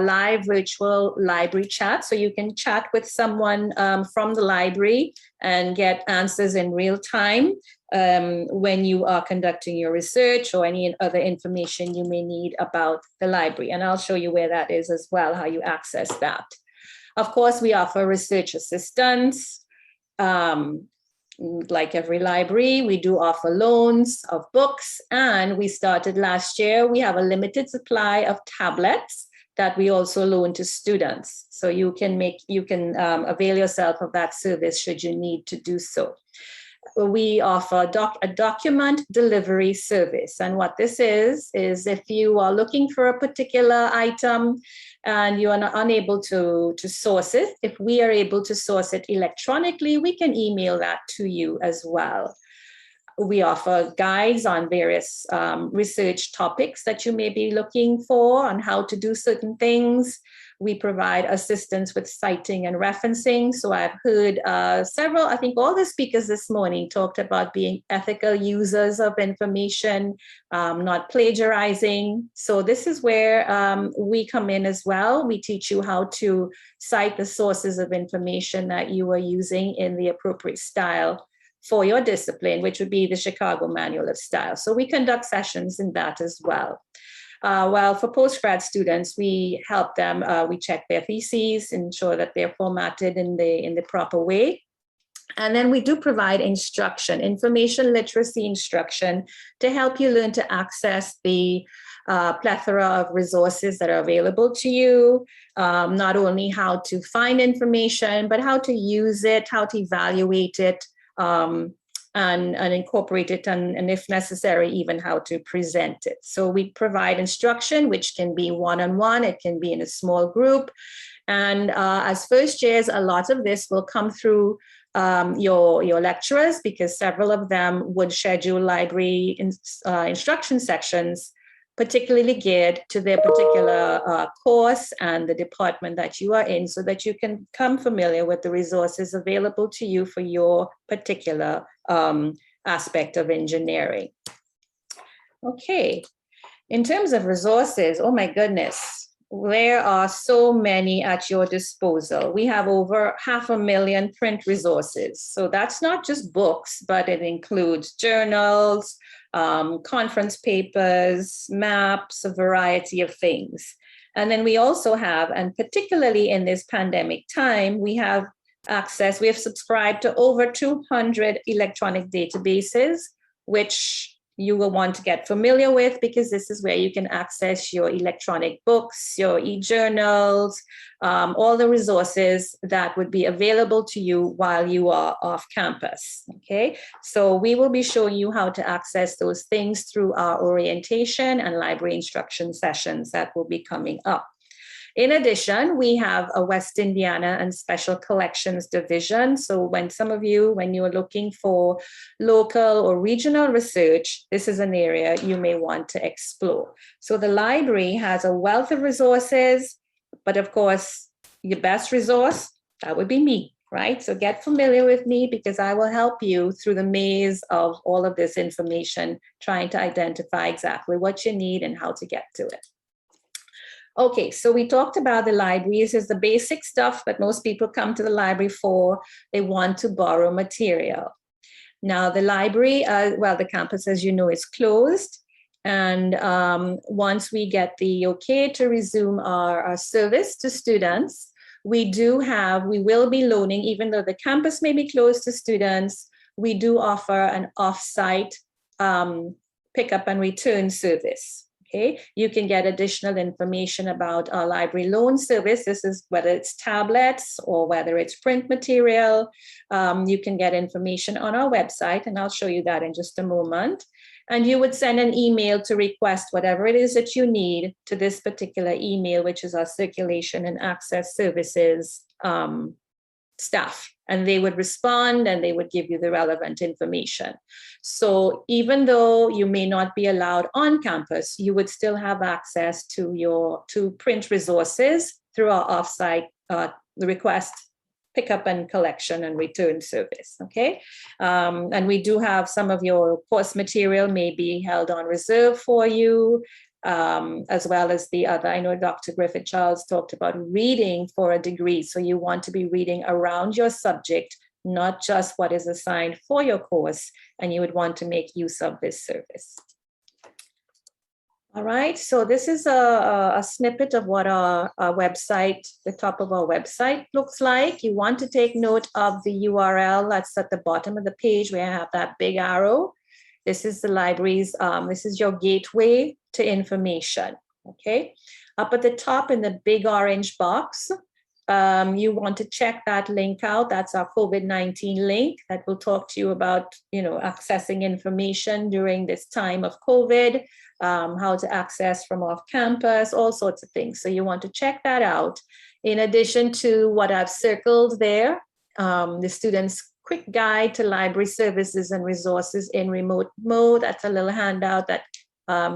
live virtual library chat. So you can chat with someone from the library and get answers in real time when you are conducting your research or any other information you may need about the library. And I'll show you where that is as well, how you access that. Of course, we offer research assistance. Like every library, we do offer loans of books, and we started last year. We have a limited supply of tablets that we also loan to students. So you can avail yourself of that service should you need to do so. We offer a document delivery service. And what this is if you are looking for a particular item and you are unable to source it, if we are able to source it electronically, we can email that to you as well. We offer guides on various research topics that you may be looking for on how to do certain things. We provide assistance with citing and referencing. So I've heard several, I think all the speakers this morning talked about being ethical users of information, not plagiarizing. So this is where we come in as well. We teach you how to cite the sources of information that you are using in the appropriate style for your discipline, which would be the Chicago Manual of Style. So we conduct sessions in that as well. Well, for postgrad students, we help them, we check their theses, ensure that they're formatted in the proper way. And then we do provide instruction, information literacy instruction, to help you learn to access the plethora of resources that are available to you, not only how to find information, but how to use it, how to evaluate it, and incorporate it, and if necessary, even how to present it. So we provide instruction, which can be one-on-one, it can be in a small group. And as first years, a lot of this will come through your lecturers, because several of them would schedule library instruction sections particularly geared to their particular course and the department that you are in, so that you can become familiar with the resources available to you for your particular aspect of engineering. Okay, in terms of resources, oh my goodness, there are so many at your disposal. We have over 500,000 print resources. So that's not just books, but it includes journals, conference papers, maps, a variety of things. And then we also have, and particularly in this pandemic time, we have access, we have subscribed to over 200 electronic databases, which you will want to get familiar with, because this is where you can access your electronic books, your e-journals, all the resources that would be available to you while you are off campus, okay? So we will be showing you how to access those things through our orientation and library instruction sessions that will be coming up. In addition, we have a West Indiana and Special Collections division. So when you're looking for local or regional research, this is an area you may want to explore. So the library has a wealth of resources, but of course, your best resource, that would be me, right? So get familiar with me, because I will help you through the maze of all of this information, trying to identify exactly what you need and how to get to it. Okay, so we talked about the library. This is the basic stuff that most people come to the library for. They want to borrow material. Now the library, well, the campus, as you know, is closed. And once we get the okay to resume our service to students, we will be loaning, even though the campus may be closed to students, we do offer an off-site pickup and return service. Okay, you can get additional information about our library loan service. This is whether it's tablets or whether it's print material. You can get information on our website, and I'll show you that in just a moment. And you would send an email to request whatever it is that you need to this particular email, which is our circulation and access services staff. And they would respond and they would give you the relevant information. So even though you may not be allowed on campus, you would still have access to print resources through our offsite request, pickup and collection and return service, okay? And we do have some of your course material may be held on reserve for you, as well as the other. I know Dr. Griffith Charles talked about reading for a degree. So you want to be reading around your subject, not just what is assigned for your course, and you would want to make use of this service. All right, so this is a snippet of what our website, the top of our website looks like. You want to take note of the URL that's at the bottom of the page where I have that big arrow. This is the library's, this is your gateway to information, okay? Up at the top in the big orange box, you want to check that link out. That's our COVID-19 link that will talk to you about, accessing information during this time of COVID, how to access from off campus, all sorts of things. So you want to check that out. In addition to what I've circled there, the students' quick guide to library services and resources in remote mode. That's a little handout that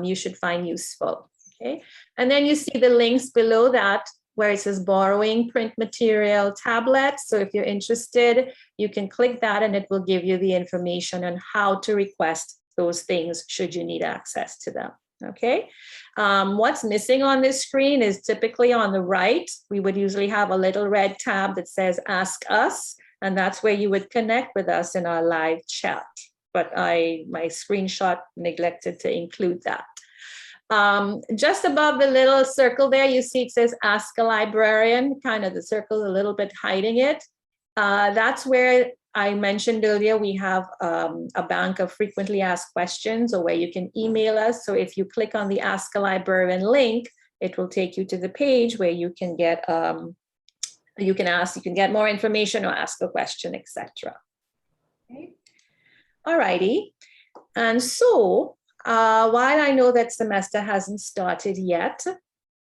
you should find useful. Okay, and then you see the links below that where it says borrowing print material tablet. So if you're interested, you can click that and it will give you the information on how to request those things should you need access to them. Okay, what's missing on this screen is typically on the right, we would usually have a little red tab that says Ask Us, and that's where you would connect with us in our live chat. But my screenshot neglected to include that. Just above the little circle there, you see it says Ask a Librarian, kind of the circle a little bit hiding it. That's where I mentioned earlier, we have a bank of frequently asked questions, or where you can email us. So if you click on the Ask a Librarian link, it will take you to the page where you can get you can get more information or ask a question, etc. Okay. All righty. And so while I know that semester hasn't started yet,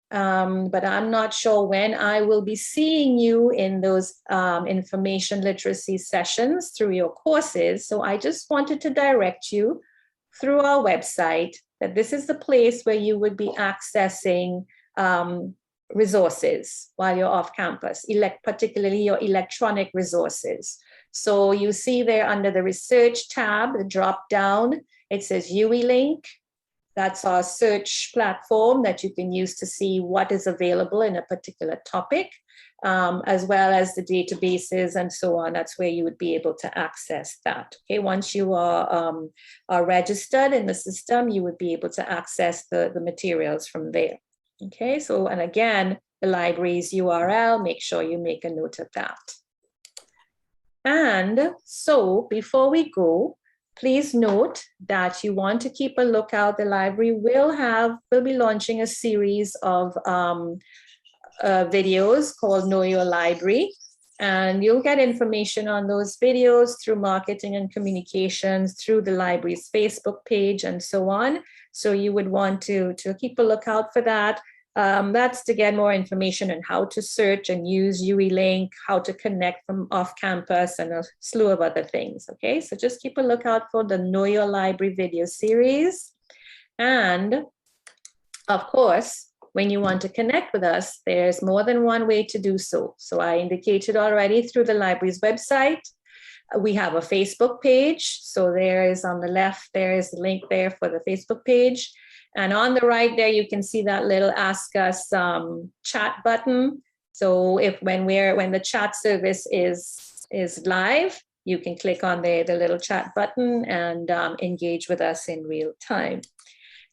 but I'm not sure when I will be seeing you in those information literacy sessions through your courses. So I just wanted to direct you through our website that this is the place where you would be accessing resources while you're off campus, particularly your electronic resources. So you see there under the research tab, the drop down, it says UELink. That's our search platform that you can use to see what is available in a particular topic, as well as the databases and so on. That's where you would be able to access that. Okay, once you are registered in the system, you would be able to access the materials from there. Okay, so, and again, the library's URL, make sure you make a note of that. And so before we go, please note that you want to keep a lookout. The library will be launching a series of videos called Know Your Library. And you'll get information on those videos through marketing and communications, through the library's Facebook page and so on. So you would want to keep a lookout for that. That's to get more information on how to search and use UELink, how to connect from off campus, and a slew of other things. Okay, so just keep a lookout for the Know Your Library video series. And of course, when you want to connect with us, there's more than one way to do so. So I indicated already through the library's website. We have a Facebook page. So there is on the left, there is a link there for the Facebook page. And on the right there, you can see that little Ask Us chat button. So when the chat service is live, you can click on the little chat button and engage with us in real time.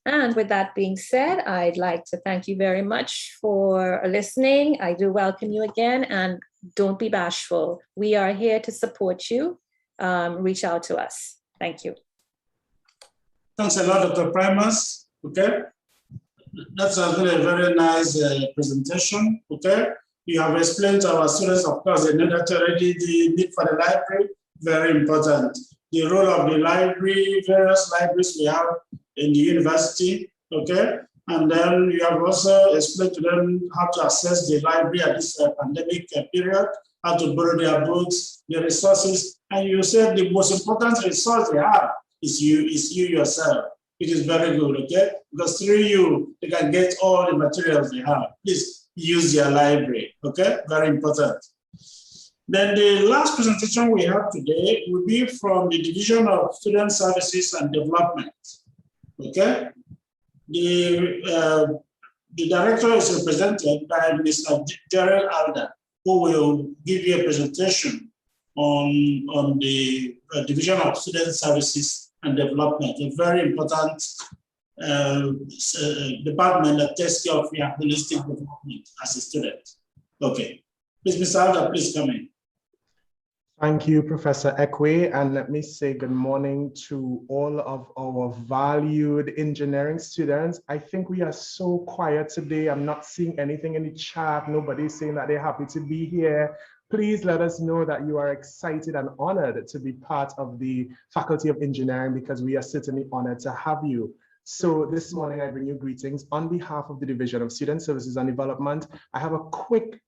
And with that being said, I'd like to thank you very much for listening. I do welcome you again, and don't be bashful. We are here to support you. Reach out to us. Thank you. Thanks a lot, Dr. Primus. Okay, that's a very nice presentation. Okay, you have explained to our students, of course, they know that already, the need for the library, very important. The role of the library, various libraries we have in the university. Okay, and then you have also explained to them how to access the library at this pandemic period, how to borrow their books, the resources, and you said the most important resource they have is you yourself. It is very good, okay? Because through you, they can get all the materials they have. Please use your library, okay? Very important. Then the last presentation we have today will be from the Division of Student Services and Development, okay? The director is represented by Mr. Gerald Alder, who will give you a presentation on the Division of Student Services and Development, a very important department that takes care of your holistic development as a student. Okay, please, Mr. Alder, please come in. Thank you, Professor Ekwe, and let me say good morning to all of our valued engineering students. I think we are so quiet today. I'm not seeing anything in the chat. Nobody's saying that they're happy to be here. Please let us know that you are excited and honored to be part of the Faculty of Engineering, because we are certainly honored to have you. So this morning I bring you greetings on behalf of the Division of Student Services and Development. I have a quick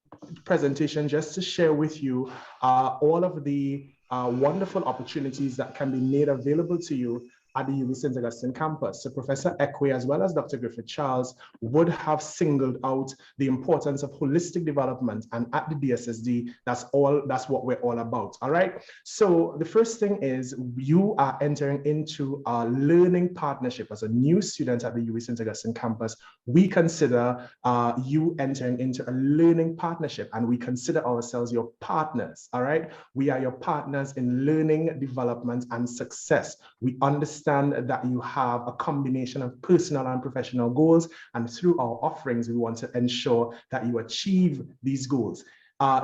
presentation just to share with you all of the wonderful opportunities that can be made available to you at the UB St. Augustine campus. So Professor Ekwe, as well as Dr. Griffith Charles, would have singled out the importance of holistic development, and at the DSSD, that's what we're all about, all right? So the first thing is you are entering into a learning partnership. As a new student at the UB St. Augustine campus, we consider you entering into a learning partnership, and we consider ourselves your partners, all right? We are your partners in learning, development, and success. We understand that you have a combination of personal and professional goals, and through our offerings, we want to ensure that you achieve these goals.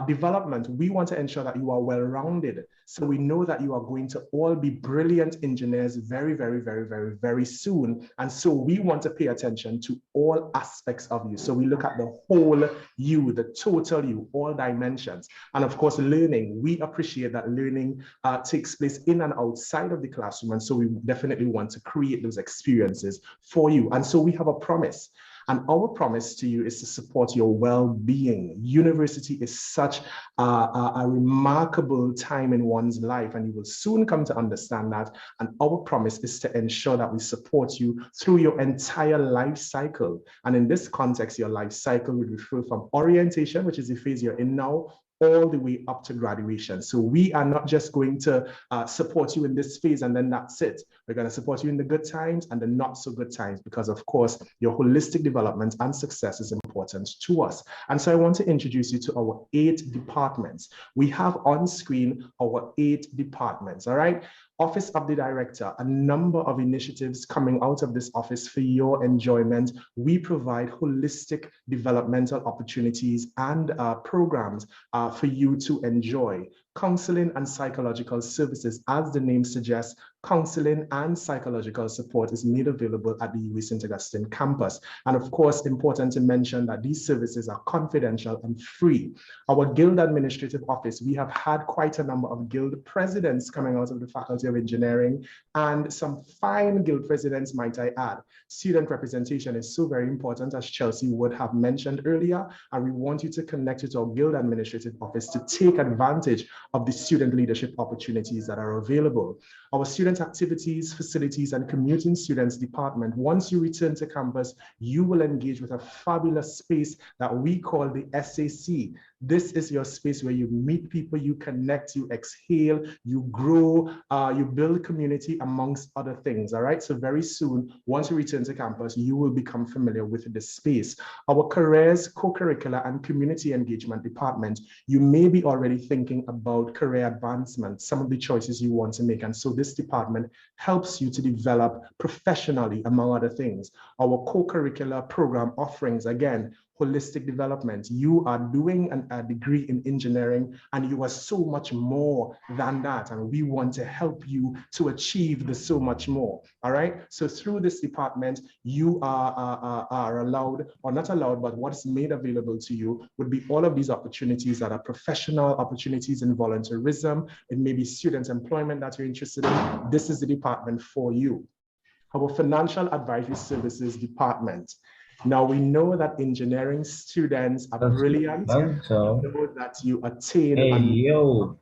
Development, we want to ensure that you are well-rounded. So we know that you are going to all be brilliant engineers very, very, very, very, very soon. And so we want to pay attention to all aspects of you. So we look at the whole you, the total you, all dimensions. And of course, learning, we appreciate that learning takes place in and outside of the classroom. And so we definitely want to create those experiences for you. And so we have a promise. And our promise to you is to support your well-being. University is such a remarkable time in one's life, and you will soon come to understand that. And our promise is to ensure that we support you through your entire life cycle. And in this context, your life cycle would refer from orientation, which is the phase you're in now, all the way up to graduation. So we are not just going to support you in this phase and then that's it. We're going to support you in the good times and the not so good times, because of course, your holistic development and success is important to us. And so I want to introduce you to our 8 departments. We have on screen our 8 departments, all right? Office of the Director, a number of initiatives coming out of this office for your enjoyment. We provide holistic developmental opportunities and programs for you to enjoy. Counseling and psychological services, as the name suggests, counseling and psychological support is made available at the UB St. Augustine campus. And of course, important to mention that these services are confidential and free. Our Guild Administrative Office, we have had quite a number of Guild presidents coming out of the Faculty of Engineering, and some fine Guild presidents, might I add. Student representation is so very important, as Chelsea would have mentioned earlier, and we want you to connect with our Guild Administrative Office to take advantage of the student leadership opportunities that are available. Our student activities, facilities, and commuting students department, once you return to campus, you will engage with a fabulous space that we call the SAC. This is your space where you meet people, you connect, you exhale, you grow, you build community amongst other things, all right? So very soon, once you return to campus, you will become familiar with this space. Our careers, co-curricular, and community engagement department, you may be already thinking about career advancement, some of the choices you want to make. And so this department helps you to develop professionally, among other things. Our co-curricular program offerings, again, holistic development. You are doing a degree in engineering, and you are so much more than that. And we want to help you to achieve the so much more. All right. So through this department, you are allowed, or not allowed, but what's made available to you would be all of these opportunities that are professional opportunities in volunteerism. It may be student employment that you're interested in. This is the department for you. Our financial advisory services department. Now, we know that engineering students are brilliant. We know that you attain a number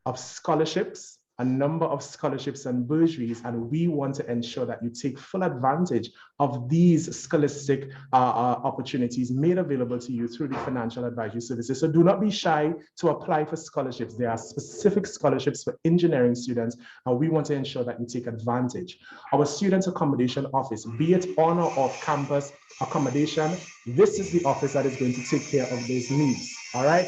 of scholarships, a number of scholarships and bursaries, and we want to ensure that you take full advantage of these scholastic opportunities made available to you through the financial advisory services. So do not be shy to apply for scholarships. There are specific scholarships for engineering students, and we want to ensure that you take advantage. Our student accommodation office, be it on or off campus accommodation, this is the office that is going to take care of those needs, all right?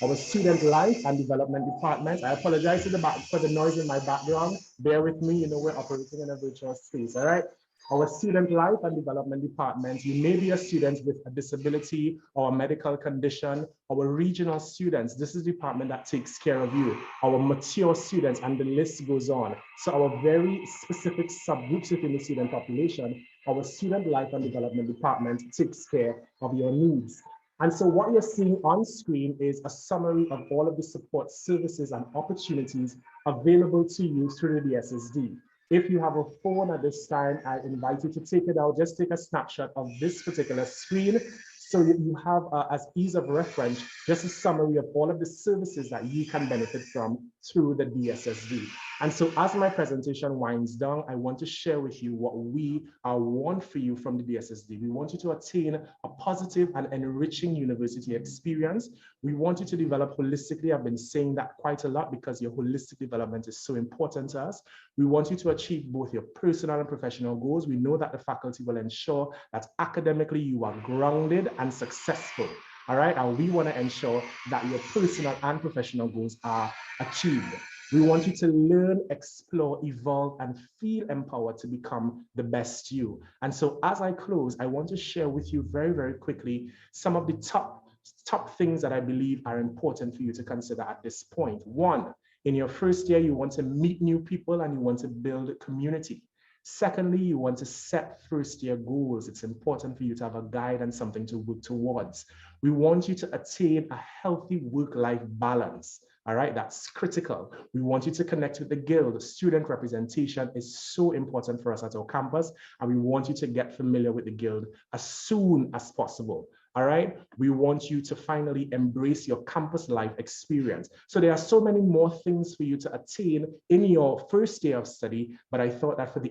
Our student life and development department. I apologize for the noise in my background. Bear with me, you know, we're operating in a virtual space, all right? Our student life and development department, you may be a student with a disability or a medical condition. Our regional students, this is the department that takes care of you. Our mature students, and the list goes on. So our very specific subgroups within the student population, our student life and development department takes care of your needs. And so what you're seeing on screen is a summary of all of the support services and opportunities available to you through the SSD. If you have a phone at this time, I invite you to take it out. Just take a snapshot of this particular screen so you have, as ease of reference, just a summary of all of the services that you can benefit from through the DSSD. And so as my presentation winds down, I want to share with you what we want for you from the DSSD. We want you to attain a positive and enriching university experience. We want you to develop holistically. I've been saying that quite a lot because your holistic development is so important to us. We want you to achieve both your personal and professional goals. We know that the faculty will ensure that academically you are grounded and successful. All right, and we want to ensure that your personal and professional goals are achieved. We want you to learn, explore, evolve, and feel empowered to become the best you. And so as I close, I want to share with you very, very quickly some of the top things that I believe are important for you to consider at this point. One, in your first year, you want to meet new people and you want to build a community. Secondly, you want to set first-year goals. It's important for you to have a guide and something to work towards. We want you to attain a healthy work-life balance. All right, that's critical. We want you to connect with the guild. Student representation is so important for us at our campus, and we want you to get familiar with the guild as soon as possible. All right, we want you to finally embrace your campus life experience. So there are so many more things for you to attain in your first day of study, but I thought that in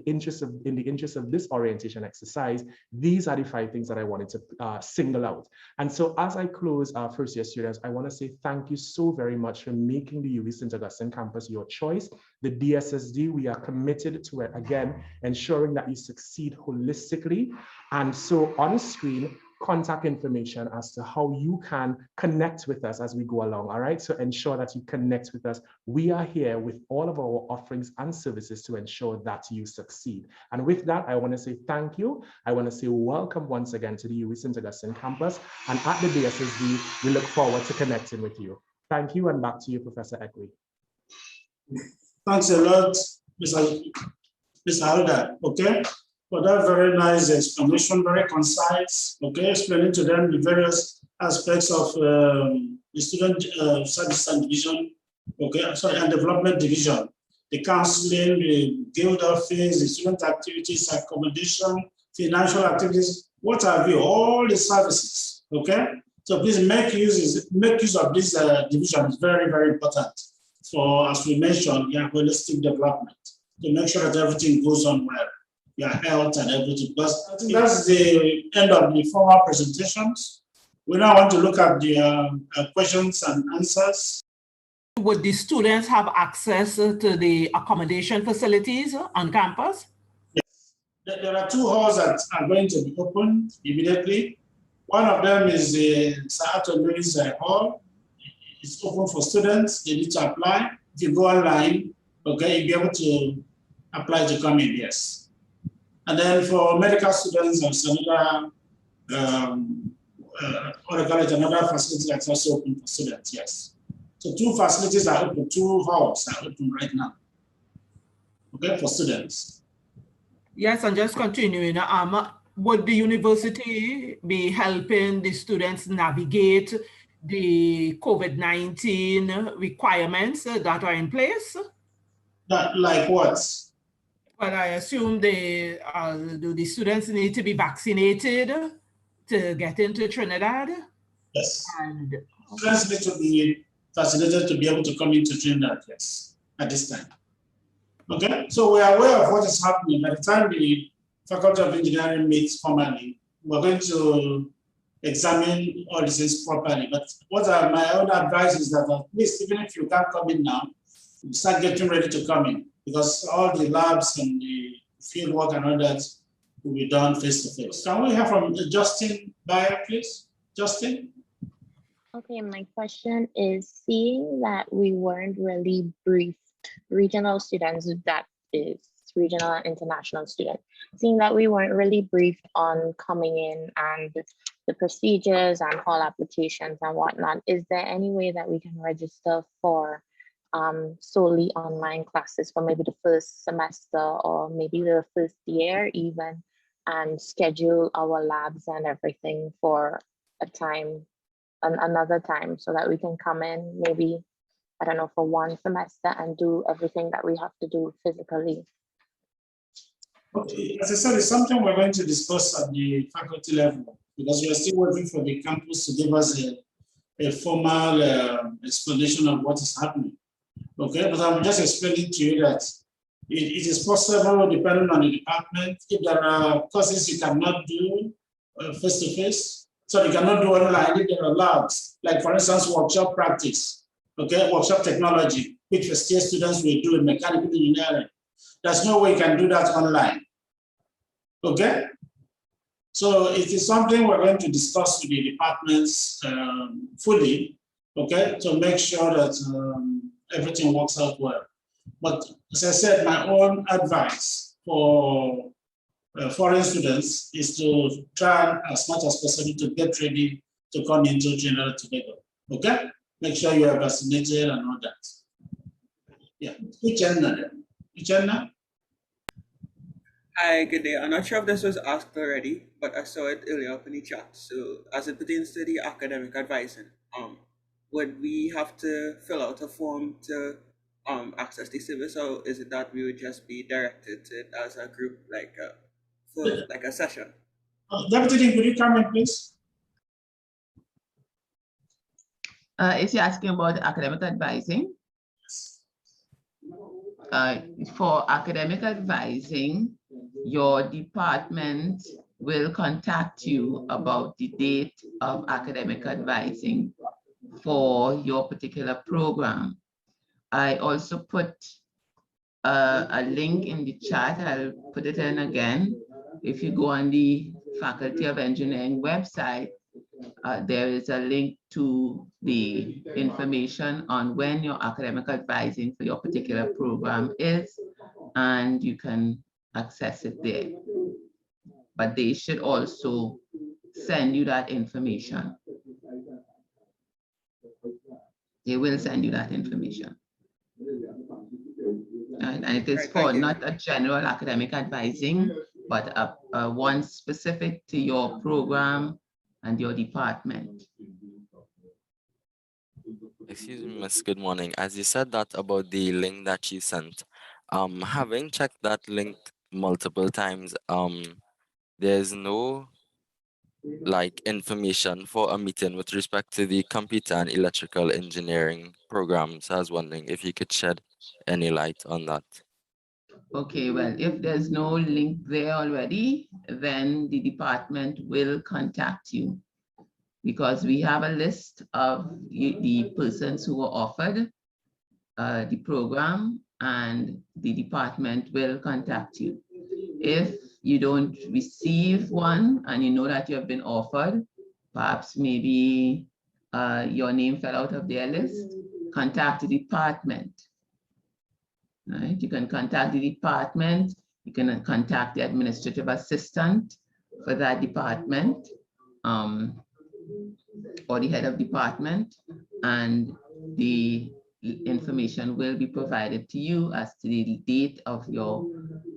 the interest of this orientation exercise, these are the 5 things that I wanted to single out. And so as I close our first year students, I want to say thank you so very much for making the UW St. Augustine campus your choice. The DSSD, we are committed to it, again, ensuring that you succeed holistically. And so on screen, contact information as to how you can connect with us as we go along, all right? So ensure that you connect with us. We are here with all of our offerings and services to ensure that you succeed. And with that, I want to say thank you. I want to say welcome once again to the UW St. Augustine campus. And at the DSSD, we look forward to connecting with you. Thank you, and back to you, Professor Ekwei. Thanks a lot, Mr. Alda, okay? For that very nice explanation, very concise, okay, explaining to them the various aspects of the student service and division, okay, sorry, and development division, the counseling, the guild office, the student activities, accommodation, financial activities, what have you, all the services, okay? So please make use of this division. It's very, very important for, as we mentioned, yeah, holistic development, to make sure that everything goes on well. Your health and everything. Because I think that's the end of the formal presentations. We now want to look at the questions and answers. Would the students have access to the accommodation facilities on campus? Yes. There are 2 halls that are going to be open immediately. One of them is the Sa'ato Louis Hall. It's open for students. They need to apply. If you go online, okay, you'll be able to apply to come in, yes. And then for medical students, there's another, another facility that's also open for students, yes. So 2 facilities are open, 2 halls are open right now, okay, for students. Yes, and just continuing, would the university be helping the students navigate the COVID-19 requirements that are in place? That, like what? Well, I assume do the students need to be vaccinated to get into Trinidad? Yes. And students need to be vaccinated to be able to come into Trinidad, yes, at this time. Okay, so we are aware of what is happening. By the time the Faculty of Engineering meets formally, we're going to examine all these things properly. But what my own advice is that at least even if you can't come in now, start getting ready to come in, because all the labs and the field work and all that will be done face to face. Can we hear from Justin Bayer, please? Justin? Okay, my question is, seeing that we weren't really briefed, regional students, that is regional and international students, seeing that we weren't really briefed on coming in and the procedures and hall applications and whatnot, is there any way that we can register for solely online classes for maybe the first semester or maybe the first year even, and schedule our labs and everything for a time, another time, so that we can come in maybe, I don't know, for 1 semester and do everything that we have to do physically? Okay. As I said, it's something we're going to discuss at the faculty level, because we're still waiting for the campus to give us a formal explanation of what is happening. Okay, but I'm just explaining to you that it is possible, depending on the department, if there are courses you cannot do face-to-face, so you cannot do online if there are labs, like for instance, workshop practice, okay, workshop technology, which first year students will do in mechanical engineering. There's no way you can do that online, okay? So it is something we're going to discuss with the departments fully, okay, to make sure that everything works out well. But as I said, my own advice for foreign students is to try as much as possible to get ready to come into Trinidad and Tobago, okay? Make sure you are vaccinated and all that. Yeah, Uchenna? Hi, good day. I'm not sure if this was asked already, but I saw it earlier up in the chat. So as it pertains to the academic advising, would we have to fill out a form to access the service, or is it that we would just be directed to it as a group, like a session? Deputy Dean, could you come in, please? Is he asking about academic advising? For academic advising, your department will contact you about the date of academic advising for your particular program. I also put a link in the chat. I'll put it in again. If you go on the Faculty of Engineering website, there is a link to the information on when your academic advising for your particular program is, and you can access it there. But they should also send you that information. They will send you that information. And it is for not a general academic advising, but a one specific to your program and your department. Excuse me, Miss. Good morning. As you said that about the link that you sent, having checked that link multiple times, there's no like information for a meeting with respect to the computer and electrical engineering programs. I was wondering if you could shed any light on that. Okay, well, if there's no link there already, then the department will contact you, because we have a list of the persons who were offered the program, and the department will contact you. If you don't receive one and you know that you have been offered, perhaps maybe your name fell out of their list, contact the department. Right? You can contact the department, you can contact the administrative assistant for that department, or the head of department, and the information will be provided to you as to the date of your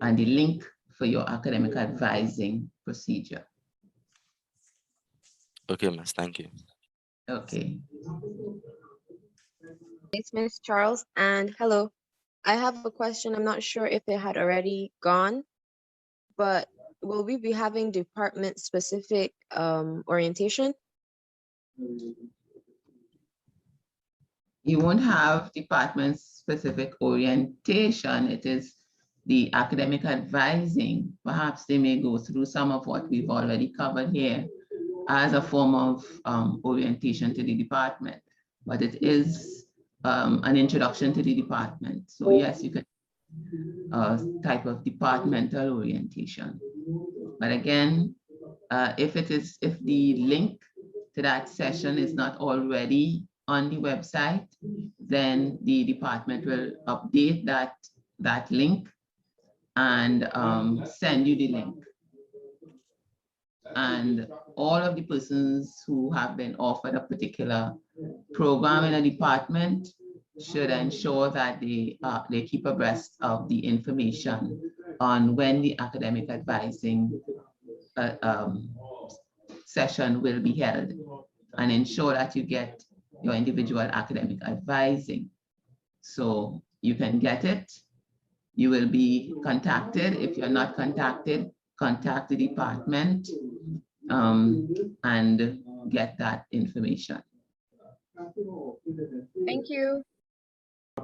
and the link for your academic advising procedure. Okay, Miss. Thank you. Okay. It's Miss Charles, and hello. I have a question. I'm not sure if it had already gone, but will we be having department-specific orientation? You won't have department-specific orientation. It is the academic advising. Perhaps they may go through some of what we've already covered here as a form of orientation to the department, but it is an introduction to the department. So yes, you can type of departmental orientation. But again, if the link to that session is not already on the website, then the department will update that link and send you the link. And all of the persons who have been offered a particular program in a department should ensure that they keep abreast of the information on when the academic advising session will be held, and ensure that you get your individual academic advising. So you can get it. You will be contacted. If you're not contacted, contact the department and get that information. Thank you.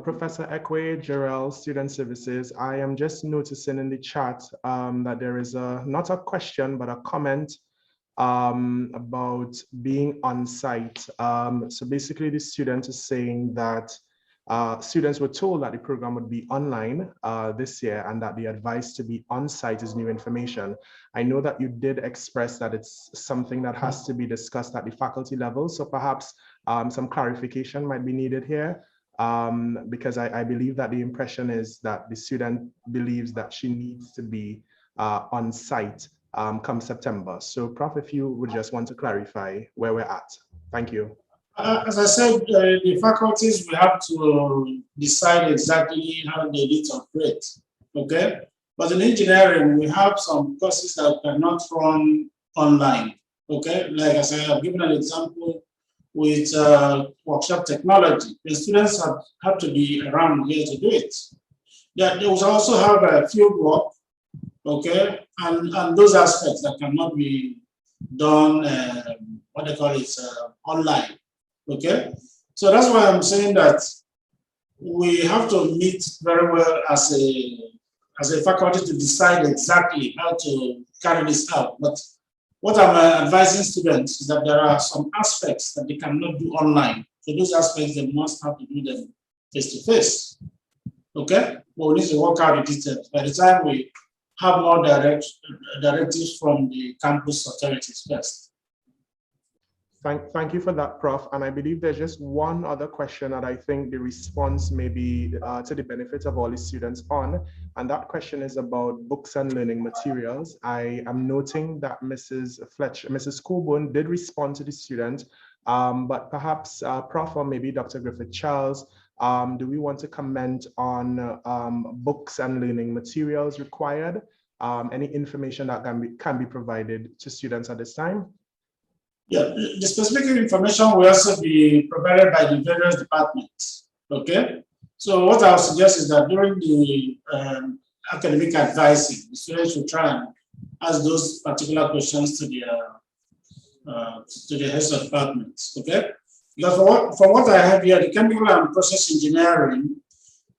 Professor Ekwe, Jarrell, Student Services, I am just noticing in the chat that there is not a question, but a comment about being on site. So basically the student is saying that students were told that the program would be online this year and that the advice to be on site is new information. I know that you did express that it's something that has to be discussed at the faculty level. So perhaps some clarification might be needed here. Because I believe that the impression is that the student believes that she needs to be on site come September. So Prof, if you would just want to clarify where we're at. Thank you. As I said, the faculties will have to decide exactly how they need to operate, okay? But in engineering, we have some courses that cannot run online, okay? Like I said, I've given an example with workshop technology. The students have to be around here to do it. They will also have a field work, okay, and those aspects that cannot be done, what they call it, online, okay. So that's why I'm saying that we have to meet very well as a faculty to decide exactly how to carry this out. But what I'm advising students is that there are some aspects that they cannot do online. So those aspects, they must have to do them face-to-face, okay? But we need to work out the details. By the time we have more directives from the campus authorities first. Thank you for that, Prof. And I believe there's just one other question that I think the response may be to the benefit of all the students on, and that question is about books and learning materials. I am noting that Mrs. Coburn did respond to the student, but perhaps Prof or maybe Dr. Griffith Charles, do we want to comment on books and learning materials required? Any information that can be provided to students at this time? Yeah, the specific information will also be provided by the various departments, okay? So what I'll suggest is that during the academic advising, the students should try and ask those particular questions to the heads of departments, okay? Because from what I have here, the chemical and process engineering,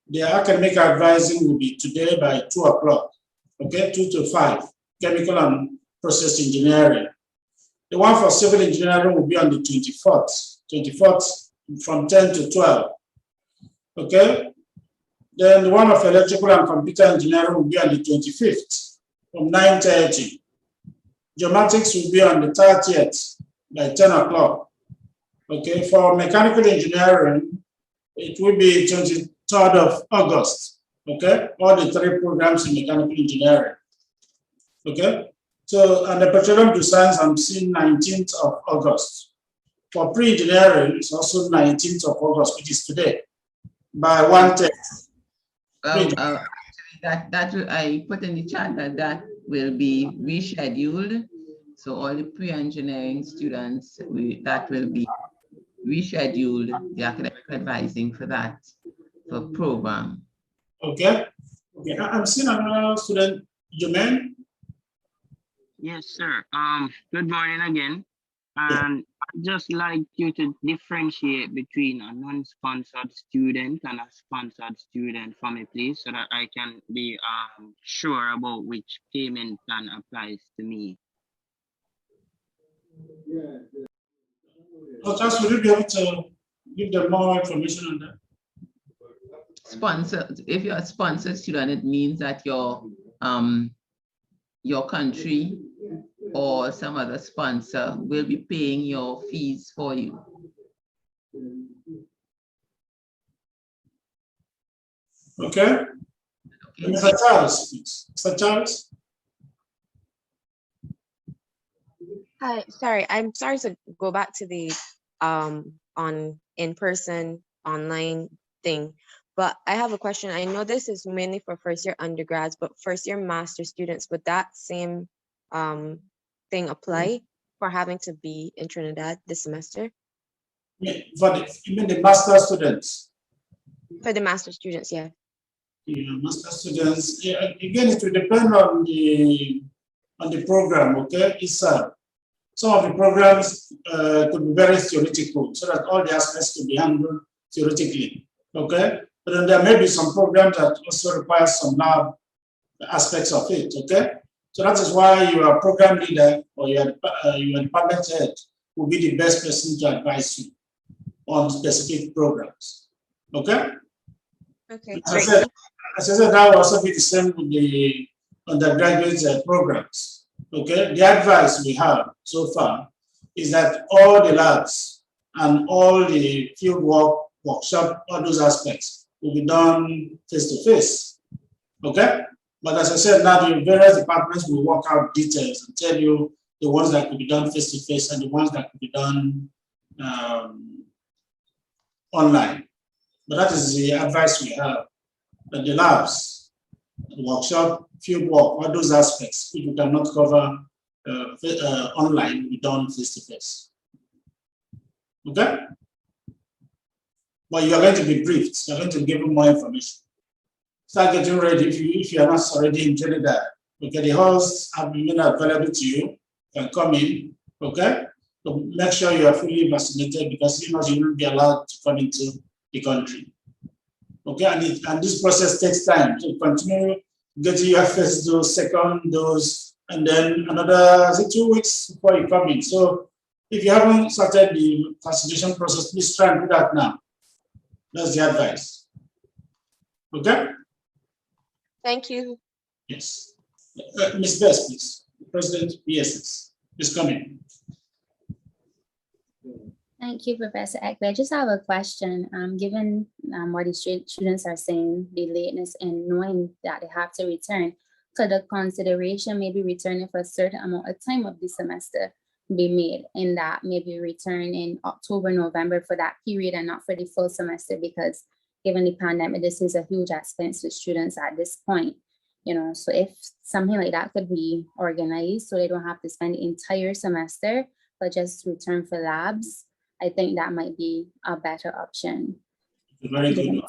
the academic advising will be today by 2 o'clock, okay? 2 to 5, chemical and process engineering. The one for civil engineering will be on the 24th from 10 to 12, okay? Then the one of electrical and computer engineering will be on the 25th from 9:30. Geomatics will be on the 30th by 10 o'clock, okay? For mechanical engineering, it will be 23rd of August, okay? All the 3 programs in mechanical engineering, okay? So, and the petroleum to science, I'm seeing 19th of August. For pre-engineering, it's also 19th of August, which is today, by 1:10. I put in the chat that will be rescheduled. So all the pre-engineering students, that will be rescheduled, the academic advising for that, for program. Okay. Okay, I'm seeing another student, Jermaine. Yes, sir. Good morning again. And I'd just like you to differentiate between a non-sponsored student and a sponsored student for me, please, so that I can be sure about which payment plan applies to me. Just would you be able to give them more information on that? Sponsored, if you're a sponsored student, it means that your country or some other sponsor will be paying your fees for you. Okay. Mr. Charles, please. Mr. Charles. Hi, sorry, I'm sorry to go back to the on in-person online thing, but I have a question. I know this is mainly for first-year undergrads, but first-year master students, would that same thing apply for having to be in Trinidad this semester? You mean the master students? For the master students, yeah. Yeah, master students. Yeah, again, it will depend on the program. Okay, it's some of the programs could be very theoretical, so that all the aspects could be handled theoretically. Okay, But then there may be some programs that also require some lab aspects of it, okay? So that is why your program leader or your department head will be the best person to advise you on specific programs, okay? Okay, As great. I said, that will also be the same with the undergraduate programs, okay? The advice we have so far is that all the labs and all the field work, workshop, all those aspects will be done face-to-face, okay? But as I said, now the various departments will work out details and tell you the ones that could be done face-to-face and the ones that could be done online. But that is the advice we have, that the labs, the workshop, field work, all those aspects, which we cannot cover online, will be done face-to-face. Okay? But you're going to be briefed. You're going to be given more information. Start getting ready if you are not already in Trinidad. Okay, the halls have been made available to you. You can come in, okay? So make sure you are fully vaccinated because you will be allowed to come into the country. Okay, and this process takes time to continue getting your first dose, second dose, and then another 2 weeks before you come in. So if you haven't started the vaccination process, please try and do that now. That's the advice. Okay? Thank you. Yes. Ms. Best, please. President BSS, please come in. Thank you, Professor Ekwe. I just have a question. Given what the students are saying, the lateness in knowing that they have to return, could the consideration maybe returning for a certain amount of time of the semester be made in that maybe return in October, November for that period and not for the full semester? Because given the pandemic, this is a huge expense to students at this point. So if something like that could be organized so they don't have to spend the entire semester, but just return for labs, I think that might be a better option. Very good.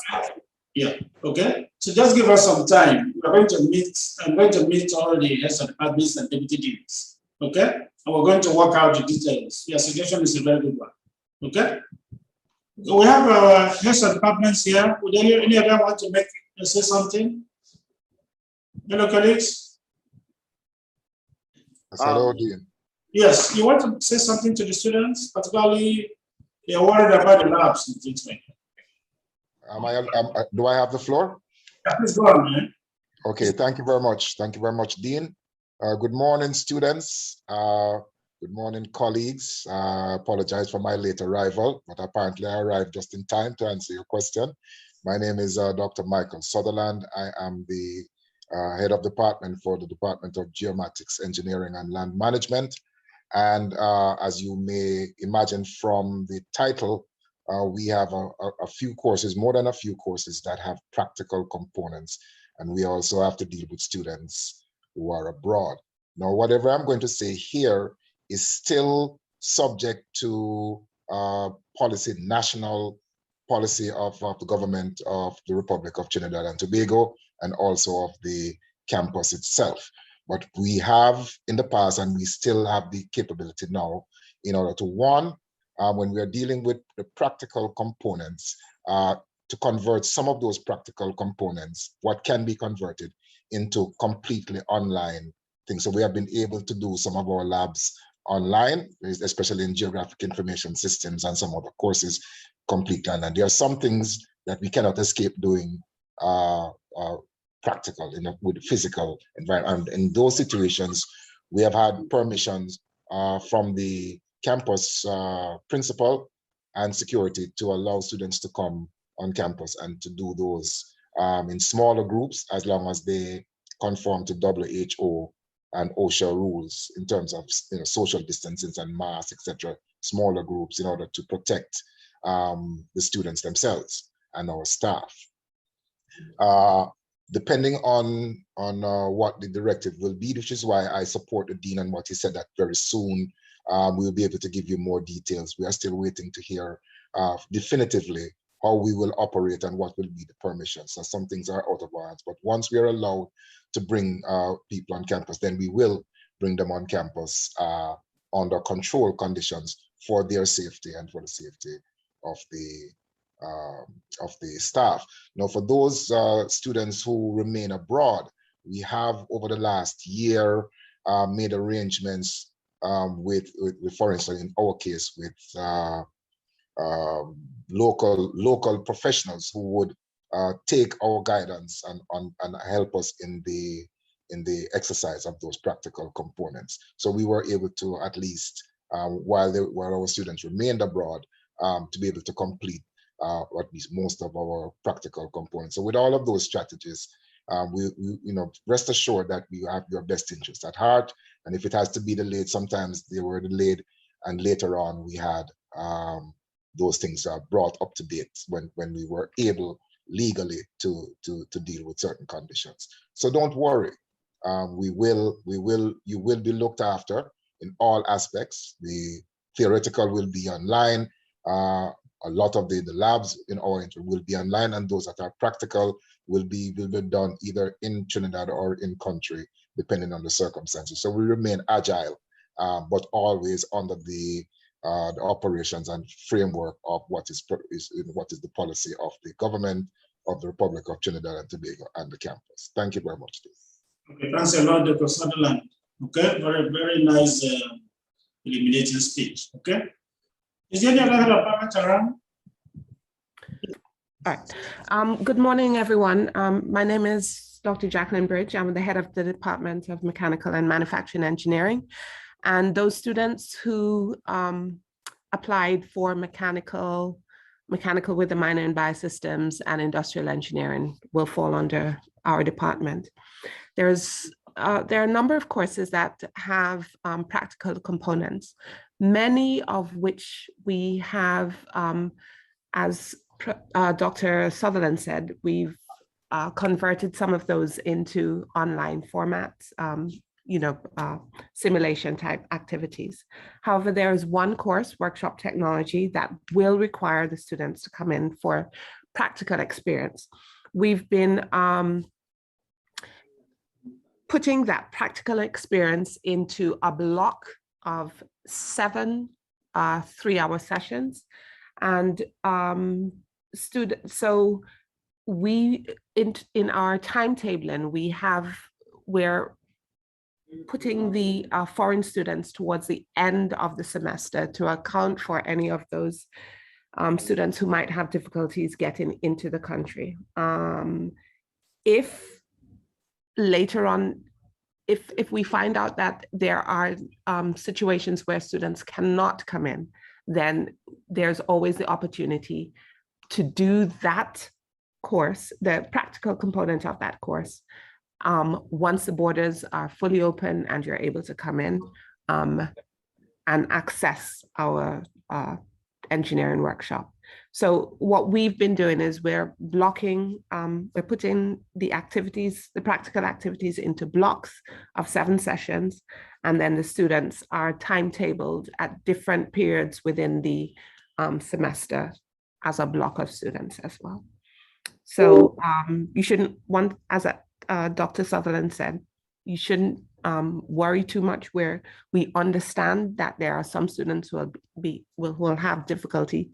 Yeah, okay. So just give us some time. We're going to meet, I'm going to meet all the heads of departments and deputy deans, okay? And we're going to work out the details. Your suggestion is a very good one, okay? We have our heads of departments here. Would any of them want to say something? Hello, colleagues. Hello, Dean. Yes, you want to say something to the students, particularly they're worried about the labs and things like that. Do I have the floor? Yeah, please go on, man. Okay, thank you very much. Thank you very much, Dean. Good morning, students. Good morning, colleagues. I apologize for my late arrival, but apparently I arrived just in time to answer your question. My name is Dr. Michael Sutherland. I am the head of department for the Department of Geomatics, Engineering and Land Management. And as you may imagine from the title, we have a few courses, more than a few courses that have practical components. And we also have to deal with students who are abroad. Now, whatever I'm going to say here is still subject to national policy of the government of the Republic of Trinidad and Tobago, and also of the campus itself. But we have in the past, and we still have the capability now, in order to, one, when we are dealing with the practical components, to convert some of those practical components, what can be converted into completely online things. So we have been able to do some of our labs online, especially in geographic information systems and some other courses completely online. There are some things that we cannot escape doing practical, with physical environment. And in those situations, we have had permissions from the campus principal and security to allow students to come on campus and to do those in smaller groups, as long as they conform to WHO and OSHA rules in terms of social distancing and masks, etc. Smaller groups in order to protect the students themselves and our staff. Depending on what the directive will be, which is why I support the dean and what he said, that very soon we'll be able to give you more details. We are still waiting to hear definitively how we will operate and what will be the permissions. So some things are out of our hands, but once we are allowed to bring people on campus, then we will bring them on campus under control conditions for their safety and for the safety of the staff. Now, for those students who remain abroad, we have over the last year made arrangements with, for instance, in our case, with local professionals who would take our guidance and help us in the exercise of those practical components. So we were able to, at least while our students remained abroad, to be able to complete at least most of our practical components. So with all of those strategies, we rest assured that we have your best interest at heart. And if it has to be delayed, sometimes they were delayed, and later on we had those things brought up to date when we were able legally to deal with certain conditions. So don't worry, you will be looked after in all aspects. The theoretical will be online. A lot of the labs in our intro will be online, and those that are practical will be done either in Trinidad or in country, depending on the circumstances. So we remain agile, but always under the operations and framework of what is the policy of the government of the Republic of Trinidad and Tobago and the campus. Thank you very much, Steve. Okay, thanks a lot, Dr. Sutherland. Okay, very nice illuminating speech. Okay, is there any other department around? All right. Good morning, everyone. My name is Dr. Jacqueline Bridge. I'm the head of the Department of Mechanical and Manufacturing Engineering. And those students who applied for mechanical with a minor in biosystems and industrial engineering will fall under our department. There are a number of courses that have practical components, many of which we have, as Dr. Sutherland said, we've converted some of those into online formats, simulation type activities. However, there is one course, Workshop Technology, that will require the students to come in for practical experience. We've been putting that practical experience into a block of 7 3-hour sessions. And so we, in our timetabling, we're putting the foreign students towards the end of the semester to account for any of those students who might have difficulties getting into the country. If later on, if we find out that there are situations where students cannot come in, then there's always the opportunity to do that course, the practical component of that course, once the borders are fully open and you're able to come in and access our engineering workshop. So what we've been doing is we're blocking, we're putting the activities, the practical activities into blocks of 7 sessions, and then the students are timetabled at different periods within the semester as a block of students as well. So you shouldn't want, as Dr. Sutherland said, you shouldn't worry too much, where we understand that there are some students who will have difficulty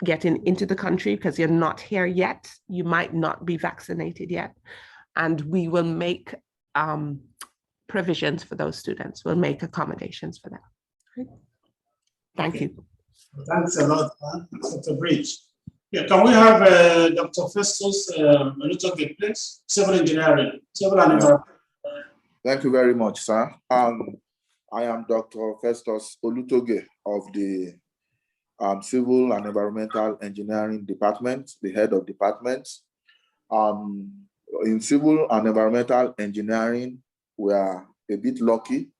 getting into the country because you're not here yet. You might not be vaccinated yet. And we will make provisions for those students. We'll make accommodations for them. Right. Thank you. Thanks a lot, Dr. Bridge. Yeah, can we have Dr. Festus Olutoge, please? Civil engineering, civil and environmental. Thank you very much, sir. I am Dr. Festus Olutoge of the Civil and Environmental Engineering Department, the head of department. In Civil and Environmental Engineering, we are a bit lucky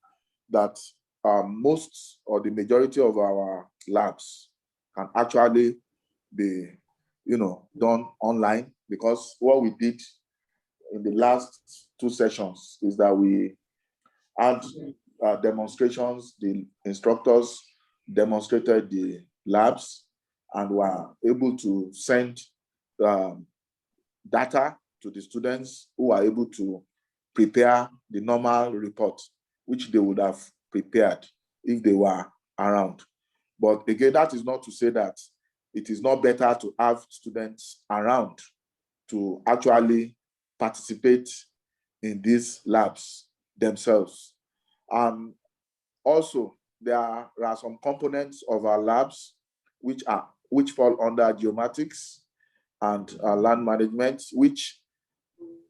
that most or the majority of our labs can actually be, done online, because what we did in the last 2 sessions is that we had demonstrations. The instructors demonstrated the labs and were able to send data to the students, who are able to prepare the normal report, which they would have prepared if they were around. But again, that is not to say that it is not better to have students around to actually participate in these labs themselves. Also, there are some components of our labs which fall under geomatics and land management, which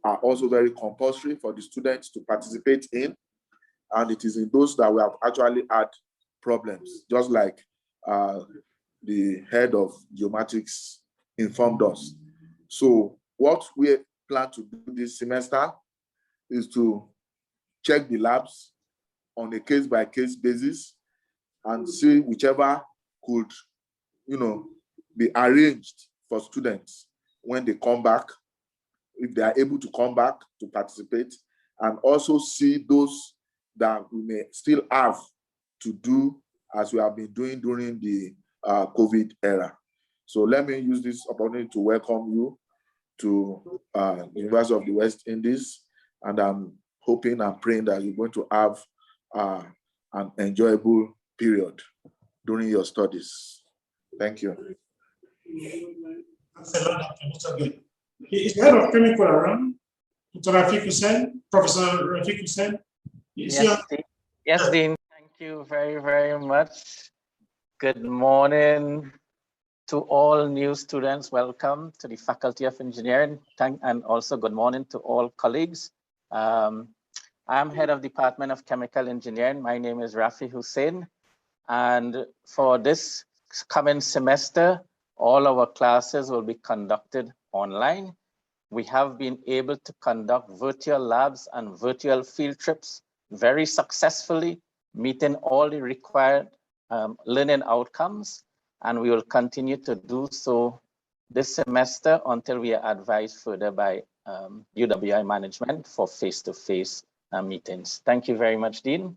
are also very compulsory for the students to participate in. And it is in those that we have actually had problems, just like the head of geomatics informed us. So what we plan to do this semester is to check the labs on a case-by-case basis and see whichever could, be arranged for students when they come back, if they are able to come back to participate, and also see those that we may still have to do as we have been doing during the COVID era. So let me use this opportunity to welcome you to the University of the West Indies, and I'm hoping and praying that you're going to have an enjoyable period during your studies. Thank you. Thanks a lot, Dr. Good. Is the head of clinical around? Dr. Rafiq Hussain, Professor Rafiq Hussain? Yes, Dean. Thank you very, very much. Good morning to all new students. Welcome to the Faculty of Engineering. And also good morning to all colleagues. I'm head of Department of Chemical Engineering. My name is Rafi Hussain. And for this coming semester, all our classes will be conducted online. We have been able to conduct virtual labs and virtual field trips very successfully, meeting all the required learning outcomes. And we will continue to do so this semester until we are advised further by UWI management for face-to-face meetings. Thank you very much, Dean.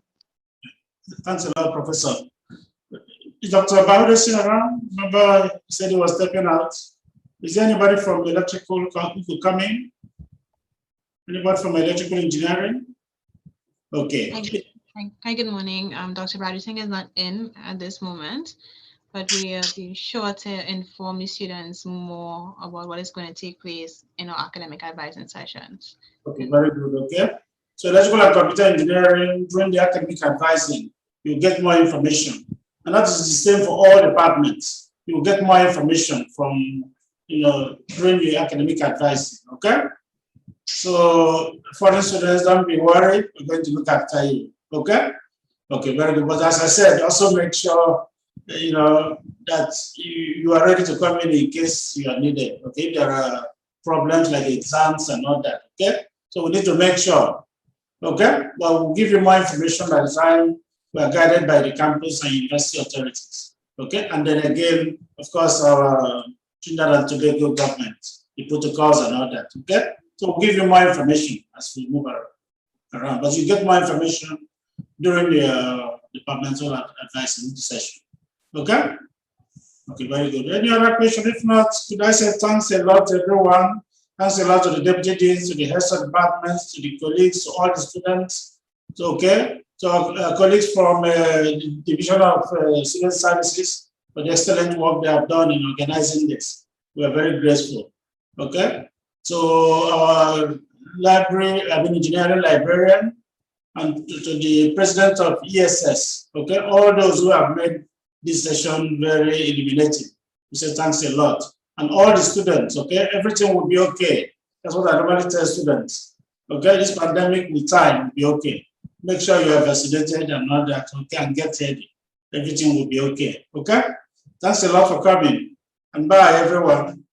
Thanks a lot, Professor. Is Dr. Baude still around? Remember, he said he was stepping out. Is there anybody from electrical who could come in? Anybody from electrical engineering? Okay. Hi, good morning. Dr. Bradley is not in at this moment, but we will be sure to inform the students more about what is going to take place in our academic advising sessions. Okay, very good. Okay. So electrical and computer engineering, during the academic advising, you get more information. And that is the same for all departments. You will get more information from, during the academic advising, okay? So foreign students, don't be worried. We're going to look after you, okay? Okay, very good. But as I said, also make sure, that you are ready to come in case you are needed, okay? If there are problems like exams and all that, okay? So we need to make sure, okay? Well, we'll give you more information by the time we are guided by the campus and university authorities, okay? And then again, of course, our Trinidad and Tobago government, the protocols and all that, okay? So we'll give you more information as we move around, but you get more information during the departmental advising session, okay? Okay, very good. Any other question? If not, could I say thanks a lot to everyone. Thanks a lot to the deputy deans, to the heads of departments, to the colleagues, to all the students, so, okay? So colleagues from the Division of Student Services for the excellent work they have done in organizing this. We are very grateful, okay? So our engineering librarian, and to the president of ESS, okay? All those who have made this session very illuminating. We say thanks a lot. And all the students, okay? Everything will be okay. That's what I normally tell students. Okay, this pandemic with time will be okay. Make sure you are vaccinated and all that, okay, and get ready. Everything will be okay, okay? Thanks a lot for coming, and bye, everyone.